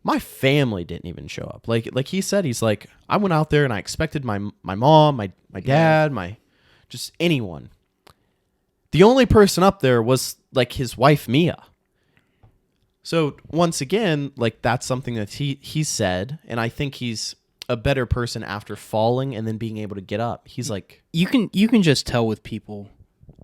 my family didn't even show up. Like he said, he's like, I went out there and I expected my mom, my dad, my just anyone. The only person up there was like his wife Mia. So once again, like that's something that he said, and I think he's a better person after falling and then being able to get up. He's like, You can just tell with people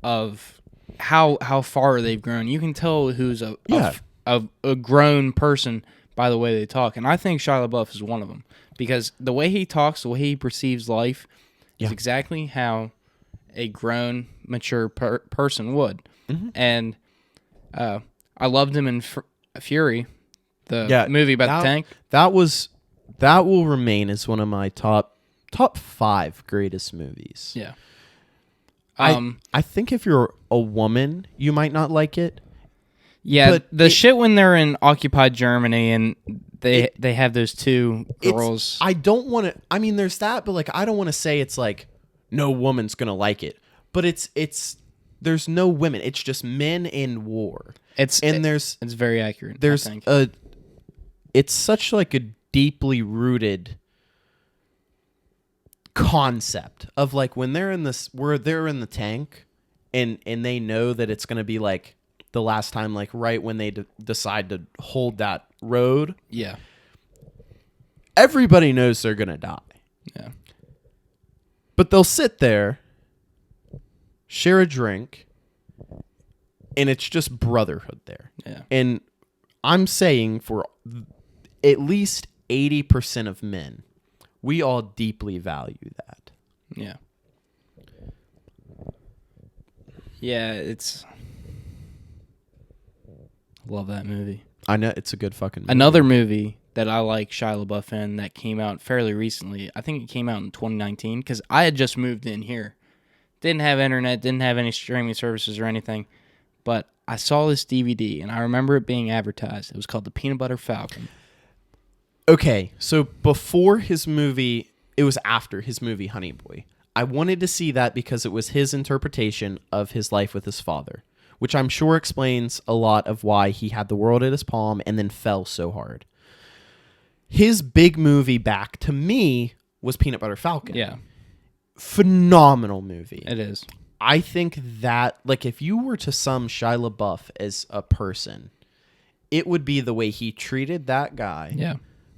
of how far they've grown. You can tell who's a grown person by the way they talk, and I think Shia LaBeouf is one of them because the way he talks, the way he perceives life, is exactly how a grown, mature person would. Mm-hmm. And I loved him in Fury, the movie about the tank. That will remain as one of my top 5 greatest movies. Yeah. I think if you're a woman, you might not like it. Yeah, but the shit when they're in occupied Germany and they have those two girls. I don't want to. I mean, there's that, but like, I don't want to say it's like no woman's gonna like it. But it's there's no women. It's just men in war. It's very accurate. There's I think. It's such like a deeply rooted concept of like when they're in the tank and they know that it's gonna be like the last time, like right when they decide to hold that road. Yeah. Everybody knows they're gonna die. Yeah. But they'll sit there, share a drink, and it's just brotherhood there. Yeah. And I'm saying for at least 80% of men, we all deeply value that. Yeah. Yeah, it's... Love that movie. I know it's a good fucking movie. Another movie that I like Shia LaBeouf in that came out fairly recently, I think it came out in 2019, because I had just moved in here. Didn't have internet, didn't have any streaming services or anything, but I saw this DVD, and I remember it being advertised. It was called The Peanut Butter Falcon. Okay, so before his movie, it was after his movie Honey Boy. I wanted to see that because it was his interpretation of his life with his father, which I'm sure explains a lot of why he had the world at his palm and then fell so hard. His big movie back to me was Peanut Butter Falcon. Yeah, Phenomenal movie. it is. I think that, like, if you were to sum Shia LaBeouf as a person, it would be the way he treated that guy. Yeah.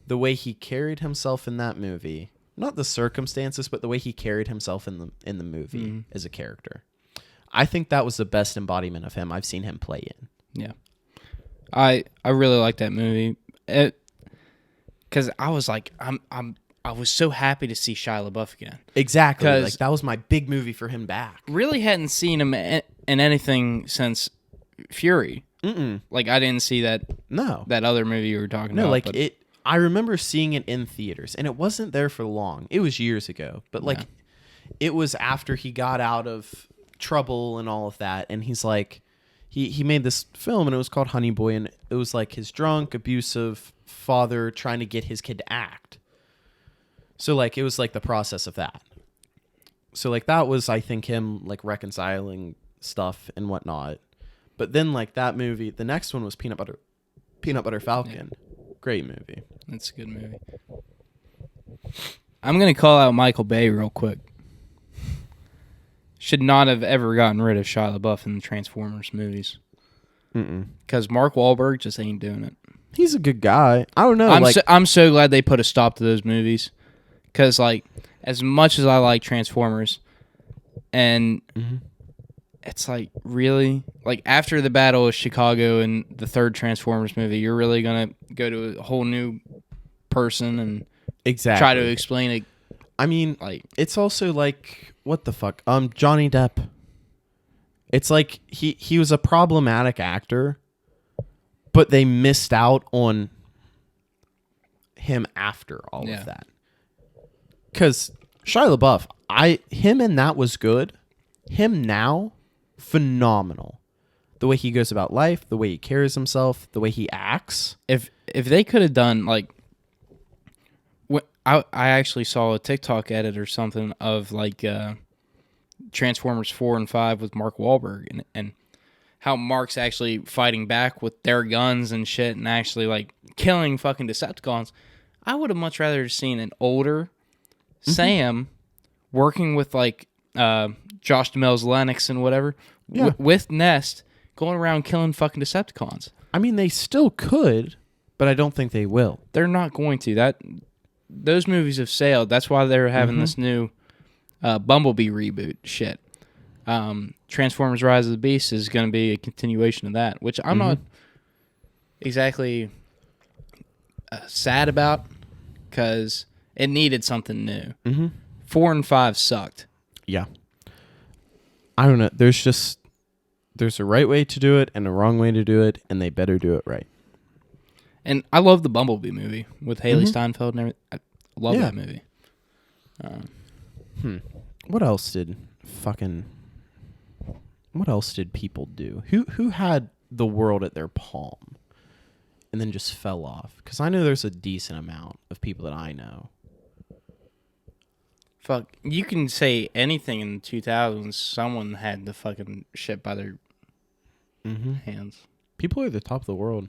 The way he carried himself in that movie. Not the circumstances, but the way he carried himself in the movie as a character. I think that was the best embodiment of him I've seen him play in. Yeah. I really like that movie. Because I was like, I was so happy to see Shia LaBeouf again. Exactly. 'Cause Like, that was my big movie for him back. Really hadn't seen him in anything since Fury. Like, I didn't see that other movie you were talking about. No, like, I remember seeing it in theaters, and it wasn't there for long. It was years ago. But, like, it was after he got out of trouble and all of that, and he's like, he made this film, and it was called Honey Boy, and it was like his drunk, abusive father trying to get his kid to act. So, like, it was like the process of that. So, like, that was, I think, him, like, reconciling stuff and whatnot. But then, like, that movie, the next one was Peanut Butter Falcon. Yeah. Great movie. That's a good movie. I'm going to call out Michael Bay real quick. Should not have ever gotten rid of Shia LaBeouf in the Transformers movies. Because Mark Wahlberg just ain't doing it. He's a good guy. I don't know. I'm so glad they put a stop to those movies. Because, like, as much as I like Transformers, and it's like, really? Like, after the Battle of Chicago and the third Transformers movie, you're really going to go to a whole new person and try to explain it? I mean, like, it's also like, what the fuck? Johnny Depp. It's like he was a problematic actor, but they missed out on him after all of that. Because Shia LaBeouf, him in that was good. Him now, phenomenal. The way he goes about life, the way he carries himself, the way he acts. If they could have done, like, I actually saw a TikTok edit or something of, like, Transformers 4 and 5 with Mark Wahlberg and how Mark's actually fighting back with their guns and shit and actually, like, killing fucking Decepticons. I would have much rather seen an older Sam working with, like, Josh Duhamel's Lennox and whatever with Nest going around killing fucking Decepticons. I mean, they still could, but I don't think they will. They're not going to. Those movies have sailed. That's why they're having this new Bumblebee reboot shit. Transformers Rise of the Beast is going to be a continuation of that, which I'm not exactly sad about because it needed something new. 4 and 5 sucked. Yeah. I don't know. There's a right way to do it and a wrong way to do it, and they better do it right. And I love the Bumblebee movie with Haley Steinfeld and everything. I love that movie. What else did people do? Who had the world at their palm and then just fell off? Because I know there's a decent amount of people that I know. Fuck, you can say anything in the 2000s. Someone had the fucking shit by their hands. People are at the top of the world.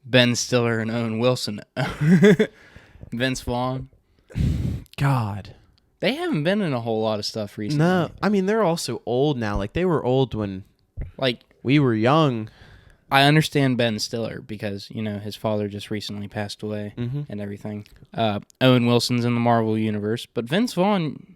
Ben Stiller and Owen Wilson. Vince Vaughn. God. They haven't been in a whole lot of stuff recently. No, I mean, they're also old now. Like, they were old when, like, we were young. I understand Ben Stiller because, you know, his father just recently passed away and everything. Owen Wilson's in the Marvel Universe. But Vince Vaughn,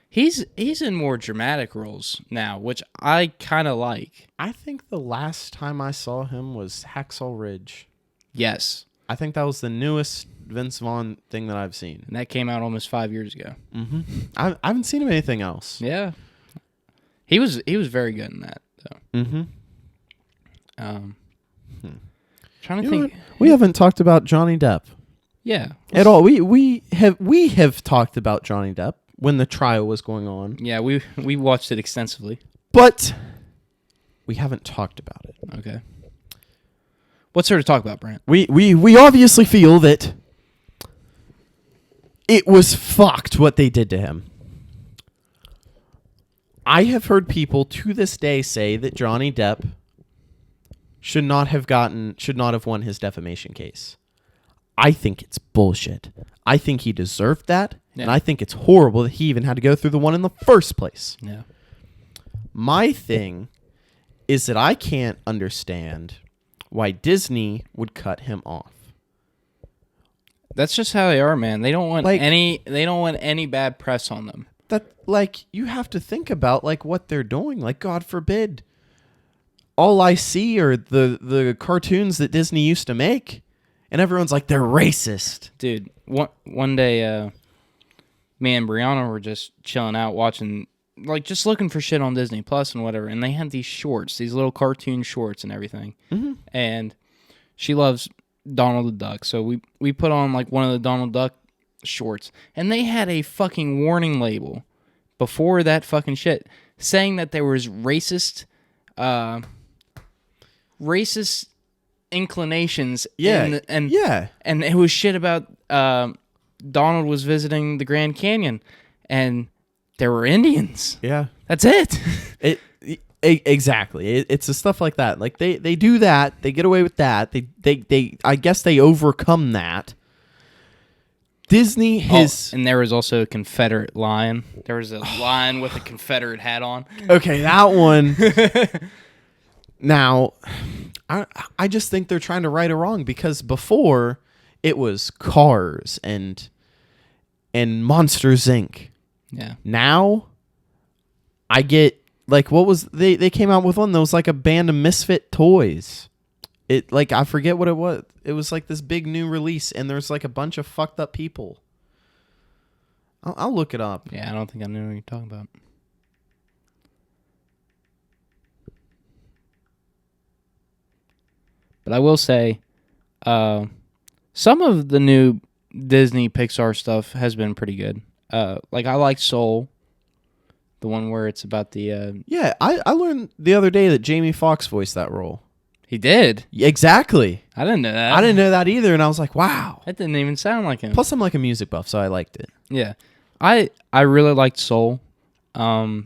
he's in more dramatic roles now, which I kind of like. I think the last time I saw him was Hacksaw Ridge. Yes. I think that was the newest Vince Vaughn thing that I've seen. And that came out almost 5 years ago. I haven't seen him in anything else. Yeah. He was very good in that, though. Trying to think. We haven't talked about Johnny Depp. Yeah. At all. We have talked about Johnny Depp when the trial was going on. Yeah, we watched it extensively. But we haven't talked about it. Okay. What's there to talk about, Brent? We obviously feel that it was fucked what they did to him. I have heard people to this day say that Johnny Depp should not have won his defamation case. I think it's bullshit. I think he deserved that, Yeah. and I think it's horrible that he even had to go through the one in the first place. Yeah. My thing is that I can't understand why Disney would cut him off. That's just how they are, man. They don't want Like- any bad press on them. That, like, you have to think about, like, what they're doing. Like, God forbid, all I see are the cartoons that Disney used to make, and everyone's like, they're racist. Dude, one day me and Brianna were just chilling out watching, like, just looking for shit on Disney Plus and whatever, and they had these shorts, these little cartoon shorts and everything. Mm-hmm. And she loves Donald the Duck, so we put on, like, one of the Donald Duck shorts, and they had a fucking warning label before that fucking shit saying that there was racist inclinations. Yeah, and it was shit about Donald was visiting the Grand Canyon, and there were Indians. Yeah. That's it. Exactly. It's the stuff like that. Like they do that. They get away with that. They I guess they overcome that. Disney and there was also a Confederate lion. There was a lion with a Confederate hat on. Okay, that one. Now, I just think they're trying to right a wrong, because before it was Cars and Monsters Inc. Yeah. Now I get, like, what was they came out with one that was like a band of misfit toys. It, like, I forget what it was. It was like this big new release, and there's like a bunch of fucked up people. I'll look it up. Yeah, I don't think I know what you're talking about. But I will say, some of the new Disney Pixar stuff has been pretty good. Like, I like Soul, the one where it's about the... Yeah, I learned the other day that Jamie Foxx voiced that role. He did? Exactly. I didn't know that. I didn't know that either, and I was like, wow. That didn't even sound like him. Plus, I'm like a music buff, so I liked it. Yeah. I really liked Soul. Did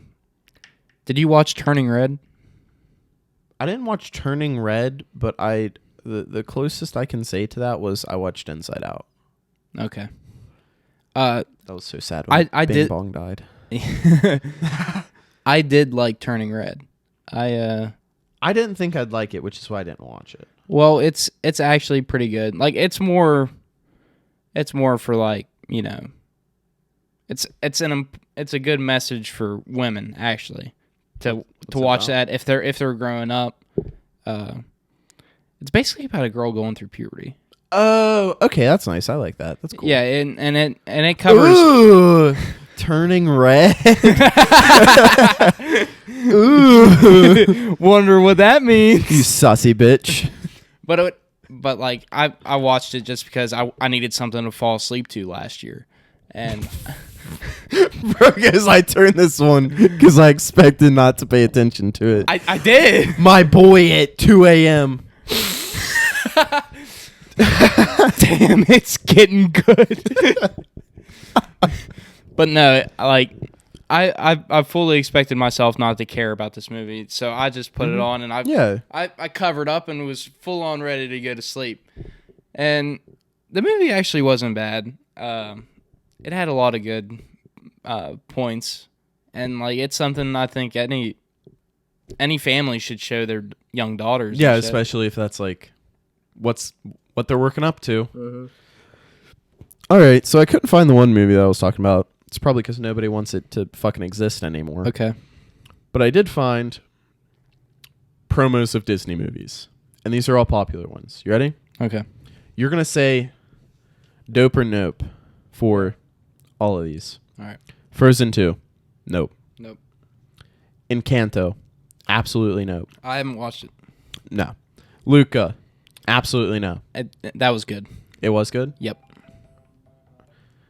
you watch Turning Red? I didn't watch Turning Red, but the closest I can say to that was I watched Inside Out. Okay. That was so sad when I Bing did- Bong died. I did like Turning Red. I didn't think I'd like it, which is why I didn't watch it. Well, it's actually pretty good. Like, it's more for, like, you know, it's a good message for women, actually, to watch that if they're growing up. It's basically about a girl going through puberty. Oh, okay, that's nice. I like that. That's cool. Yeah, and it covers. Ooh, Turning Red. Ooh, Wonder what that means. you sussy bitch. But like I watched it just because I needed something to fall asleep to last year, and Bro, guys, I turned this one because I expected not to pay attention to it. I did. My boy at 2 a.m. Damn, it's getting good. But no, like I fully expected myself not to care about this movie, so I just put it on and I covered up and was full on ready to go to sleep. And the movie actually wasn't bad. It had a lot of good points, and like it's something I think any family should show their young daughters. Yeah, especially if that's like what they're working up to. Mm-hmm. All right, so I couldn't find the one movie that I was talking about. It's probably because nobody wants it to fucking exist anymore. Okay. But I did find promos of Disney movies, and these are all popular ones. You ready? Okay. You're going to say dope or nope for all of these. All right. Frozen 2, nope. Nope. Encanto, absolutely nope. I haven't watched it. No. Luca, absolutely no. That was good. It was good? Yep.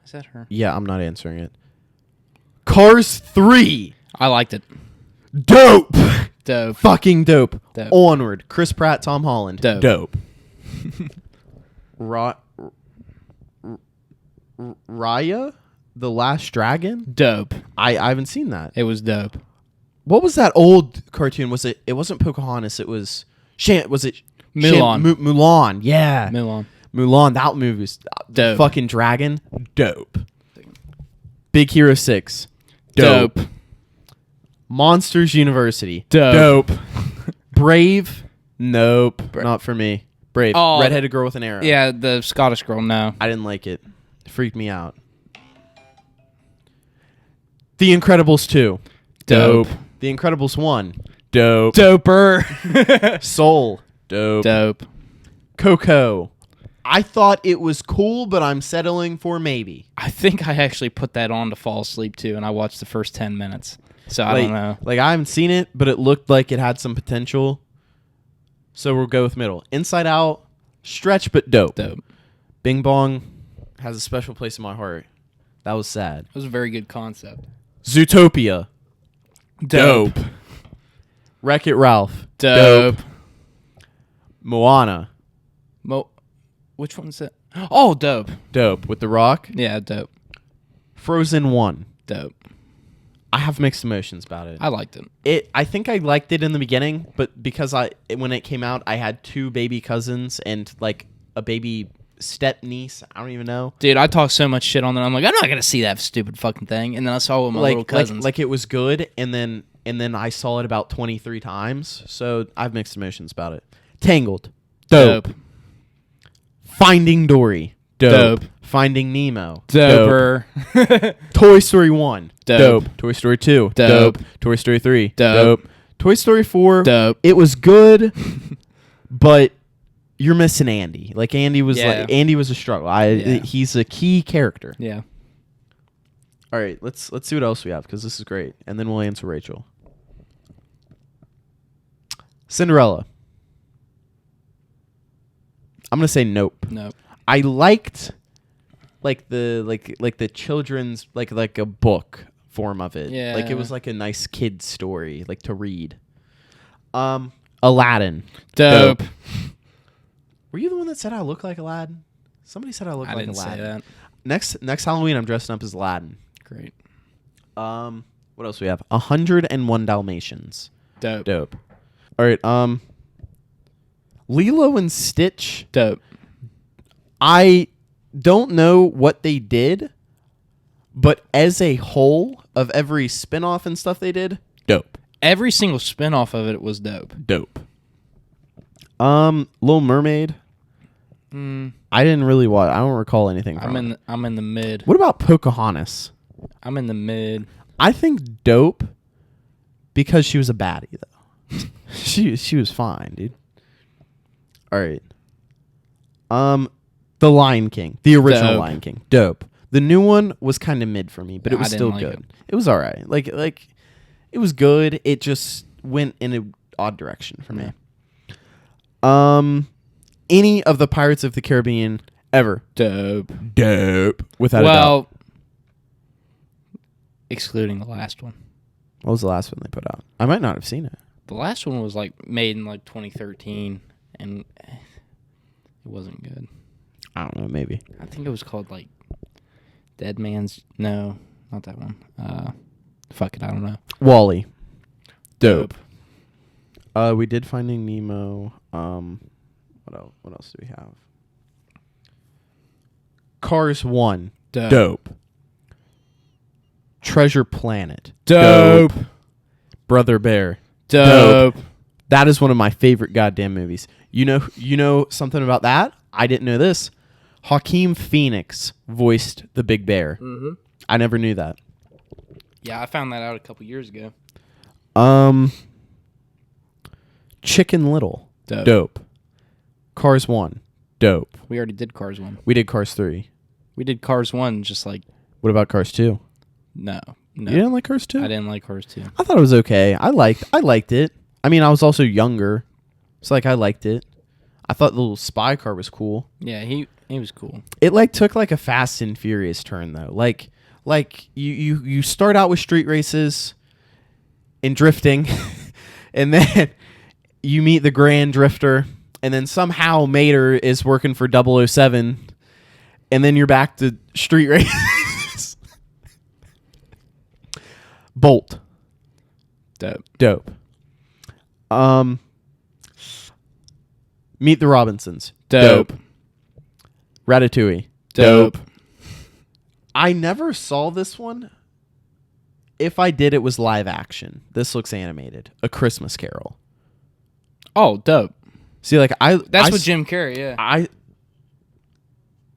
Is that her? Yeah, I'm not answering it. Cars 3, I liked it. dope. Dope. Fucking dope. Dope. Onward, Chris Pratt, Tom Holland, Dope. Raya, The Last Dragon? Dope. I haven't seen that. It was dope. What was that old cartoon? It wasn't Pocahontas, it was was it Mulan. Mulan, yeah. Mulan. Mulan, that movie was Dope. fucking dragon, dope. Big Hero 6, dope. Monsters University, Dope. Brave, nope, not for me. Brave, Oh, redheaded girl with an arrow. Yeah, the Scottish girl. No. I didn't like it. It freaked me out. The Incredibles 2, Dope. The Incredibles 1, dope. Doper. Soul, dope. Dope. Coco, I thought it was cool, but I'm settling for maybe. I think I actually put that on to fall asleep to, and I watched the first 10 minutes. So I don't know. Like, I haven't seen it, but it looked like it had some potential. So we'll go with middle. Inside Out, stretch, but dope. Dope. Bing Bong has a special place in my heart. That was sad. It was a very good concept. Zootopia, dope. Wreck-It Ralph, Dope. Moana, Which one's it? Oh, dope. dope. With The Rock. Yeah, dope. Frozen 1. Dope. I have mixed emotions about it. I liked it. I think I liked it in the beginning, but because when it came out, I had 2 baby cousins and like a baby step niece. I don't even know. Dude, I talked so much shit on that. I'm like, I'm not gonna see that stupid fucking thing. And then I saw it with my little cousins. Like it was good, and then I saw it about 23 times. So I have mixed emotions about it. Tangled, dope. Finding Dory, dope. Finding Nemo, Doper. dope. Toy Story 1, Dope. Toy Story 2, Dope. Toy Story 3, Dope. Toy Story 4, Dope. It was good, but you're missing Andy. Like Andy was Andy was a struggle. He's a key character. Yeah. All right, let's see what else we have because this is great, and then we'll answer Rachel. Cinderella. I'm gonna say nope. Nope. I liked the children's like a book form of it. Yeah. Like it was like a nice kid story like to read. Aladdin. Dope. Were you the one that said I look like Aladdin? Somebody said I look I like didn't Aladdin. say that. Next Halloween I'm dressing up as Aladdin. Great. What else do we have? 101 Dalmatians. Dope. All right, Lilo and Stitch. Dope. I don't know what they did, but as a whole of every spin-off and stuff they did, dope. Every single spin-off of it was dope. Dope. Little Mermaid. I didn't really watch. I don't recall anything from it. I'm in the mid. What about Pocahontas? I'm in the mid. I think dope because she was a baddie though. she was fine, dude. All right. The Lion King, the original Dope. Lion King, dope. The new one was kind of mid for me, but it I was didn't still like good. it. It was all right. Like it was good. It just went in an odd direction for me. Any of the Pirates of the Caribbean ever, Dope. without a doubt. Excluding the last one. What was the last one they put out? I might not have seen it. The last one was like made in like 2013, and it wasn't good. I don't know. Maybe. I think it was called like Dead Man's. No, not that one. Fuck it, I don't know. Wall-E, dope. We did Finding Nemo. What else do we have? Cars 1, dope. Treasure Planet, Dope. Brother Bear, Dope. That is one of my favorite goddamn movies. You know something about that? I didn't know this. Joaquin Phoenix voiced the Big Bear. Mm-hmm. I never knew that. Yeah, I found that out a couple years ago. Chicken Little, Dope. Cars 1, dope. We already did Cars 1. We did Cars 3. We did Cars 1 just like... What about Cars 2? No. You didn't like Cars 2? I didn't like Cars 2. I thought it was okay. I liked it. I mean, I was also younger. So like I liked it. I thought the little spy car was cool. Yeah, he was cool. It like took like a Fast and Furious turn though. Like you start out with street races and drifting and then you meet the Grand Drifter and then somehow Mater is working for 007 and then you're back to street races. Bolt. Dope. Meet the Robinsons. Dope. Ratatouille. Dope. I never saw this one. If I did, it was live action. This looks animated. A Christmas Carol. Oh, dope. See, like That's with Jim Carrey, yeah.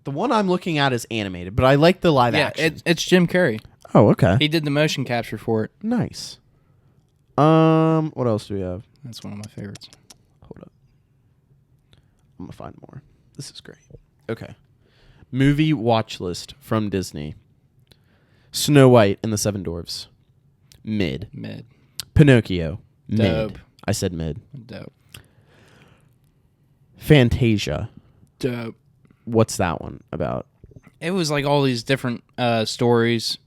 The one I'm looking at is animated, but I like the live action. It's Jim Carrey. Oh, okay. He did the motion capture for it. Nice. What else do we have? That's one of my favorites. Hold up. I'm gonna find more. This is great. Okay. Movie watch list from Disney. Snow White and the Seven Dwarfs. Mid. Pinocchio. Dope. Mid. I said mid. Dope. Fantasia. Dope. What's that one about? It was like all these different stories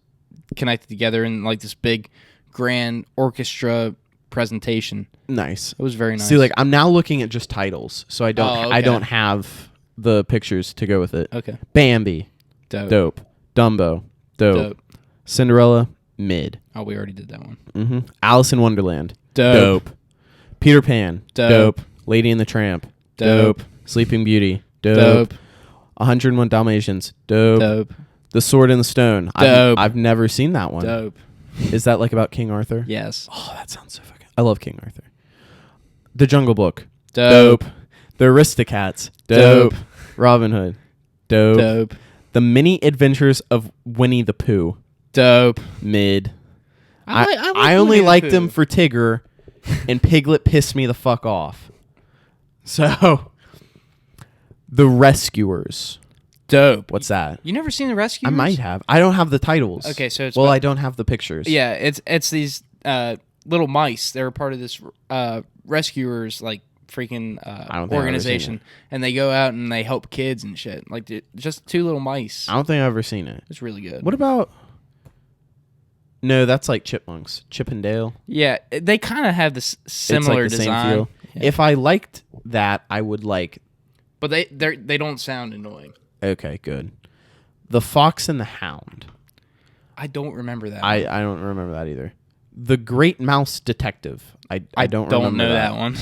connected together in like this big grand orchestra presentation. Nice. It was very nice. See, like I'm now looking at just titles, so I don't okay. I don't have the pictures to go with it. Okay. Bambi. Dope. Dumbo. Dope. Cinderella. Mid. Oh, we already did that one. Mm-hmm. Alice in Wonderland. Dope. Peter Pan. Dope. Lady and the Tramp. Dope. Sleeping Beauty. Dope. 101 Dalmatians. Dope. The Sword and the Stone. Dope. I've never seen that one. Dope. Is that like about King Arthur? Yes. Oh, that sounds so fucking... I love King Arthur. The Jungle Book. Dope. The Aristocats. Dope. Robin Hood. Dope. The Mini Adventures of Winnie the Pooh. Dope. Mid. I I only Winnie the liked Pooh. them for Tigger, and Piglet pissed me the fuck off. So, The Rescuers. Dope. What's that? You never seen The Rescuers? I might have. I don't have the titles. Okay, so it's... Well, I don't have the pictures. Yeah, it's these little mice. They're part of this rescuers like freaking organization, and they go out and they help kids and shit. Like just two little mice. I don't think I've ever seen it. It's really good. What about? No, that's like Chipmunks. Chip and Dale. Yeah, they kind of have this similar it's like the design. Same feel. Yeah. If I liked that, I would like. But they don't sound annoying. Okay, good. The Fox and the Hound. I don't remember that. I don't remember that either. The Great Mouse Detective. I don't remember know that one.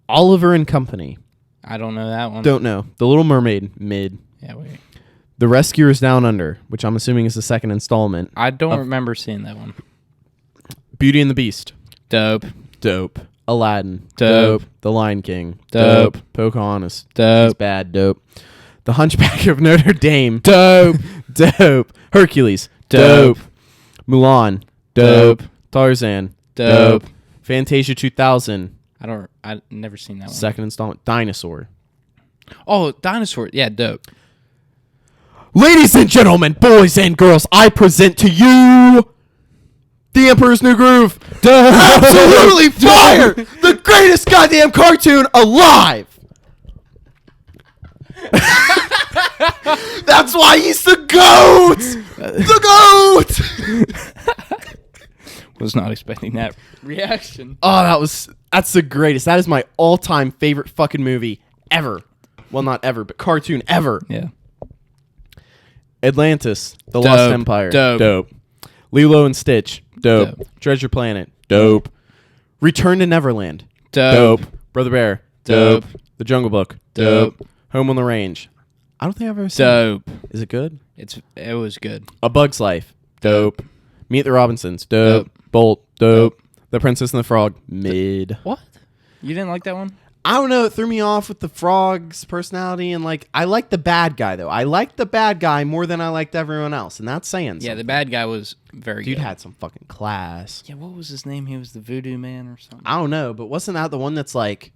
Oliver and Company. I don't know that one. Don't know. The Little Mermaid. Mid. Yeah, wait. The Rescuers Down Under, which I'm assuming is the second installment. I don't remember seeing that one. Beauty and the Beast. Dope. Aladdin. Dope. The Lion King. Dope. Pocahontas. Dope. He's bad. Dope. The Hunchback of Notre Dame. Dope. Hercules. Dope. Mulan. Dope. Tarzan. Dope. Fantasia 2000. I never seen that one. Second installment. Dinosaur. Oh, Dinosaur. Yeah, dope. Ladies and gentlemen, boys and girls, I present to you The Emperor's New Groove. Absolutely fire! The greatest goddamn cartoon alive! That's why he's the GOAT! The GOAT! Was not expecting that reaction. Oh, that's the greatest. That is my all-time favorite fucking movie ever. Well, not ever, but cartoon ever. Yeah. Atlantis, The Dope. Lost Empire. Dope. Lilo and Stitch. Dope. Dope. Treasure Planet. Dope. Return to Neverland. Dope. Brother Bear. Dope. The Jungle Book. Dope. Home on the Range. I don't think I've ever seen Dope. it. Is it good? It was good. A Bug's Life. Dope. Meet the Robinsons. Dope. Bolt. Dope. The Princess and the Frog. Mid. What? You didn't like that one? I don't know. It threw me off with the frog's personality, and like I like the bad guy though. I liked the bad guy more than I liked everyone else, and that's saying something. Yeah, the bad guy was very good. Dude had some fucking class. Yeah, what was his name? He was the voodoo man or something. I don't know, but wasn't that the one that's like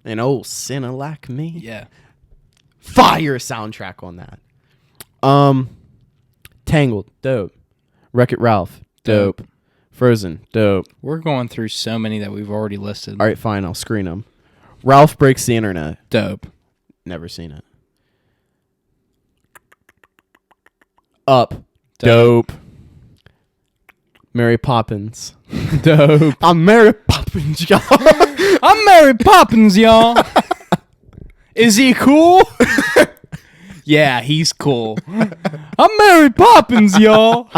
an old sinner like me? Yeah. Fire soundtrack on that. Tangled, dope. Wreck-It Ralph, dope. Frozen, dope. We're going through so many that we've already listed. All right, fine, I'll screen them. Ralph Breaks the Internet. Dope. Never seen it. Up. Dope. Mary Poppins. Dope. I'm Mary Poppins, y'all. I'm Mary Poppins, y'all. Is he cool? Yeah, he's cool. I'm Mary Poppins, y'all.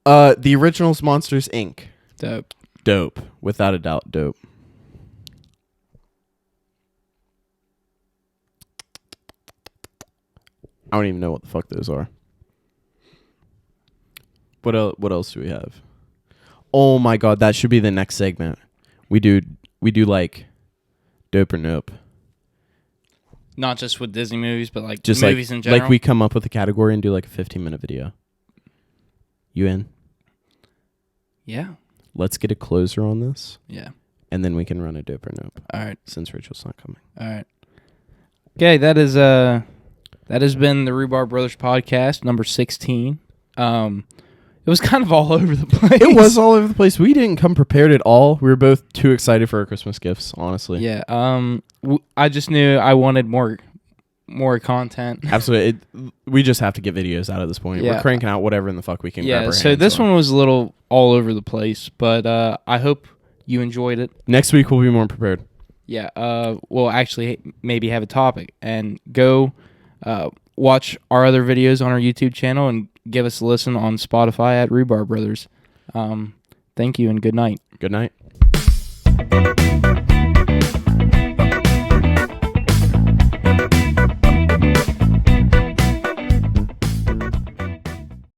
The Originals Monsters, Inc. Dope. Dope. Without a doubt, dope. I don't even know what the fuck those are. What else do we have? Oh my god, that should be the next segment. We do like dope or nope. Not just with Disney movies, but like Just movies in general. Like we come up with a category and do like a 15-minute video. You in? Yeah. Let's get a closer on this. Yeah. And then we can run a dope or nope. All right. Since Rachel's not coming. All right. Okay, that has been the Rhubarb Brothers podcast, number 16. It was kind of all over the place. It was all over the place. We didn't come prepared at all. We were both too excited for our Christmas gifts, honestly. Yeah. I just knew I wanted more content. Absolutely. We just have to get videos out at this point. Yeah. We're cranking out whatever in the fuck we can grab our So hands this on. one was a little all over the place, but I hope you enjoyed it. Next week we'll be more prepared. Yeah. We'll actually maybe have a topic and go watch our other videos on our YouTube channel and give us a listen on Spotify at Rhubarb Brothers. Thank you and good night. Good night.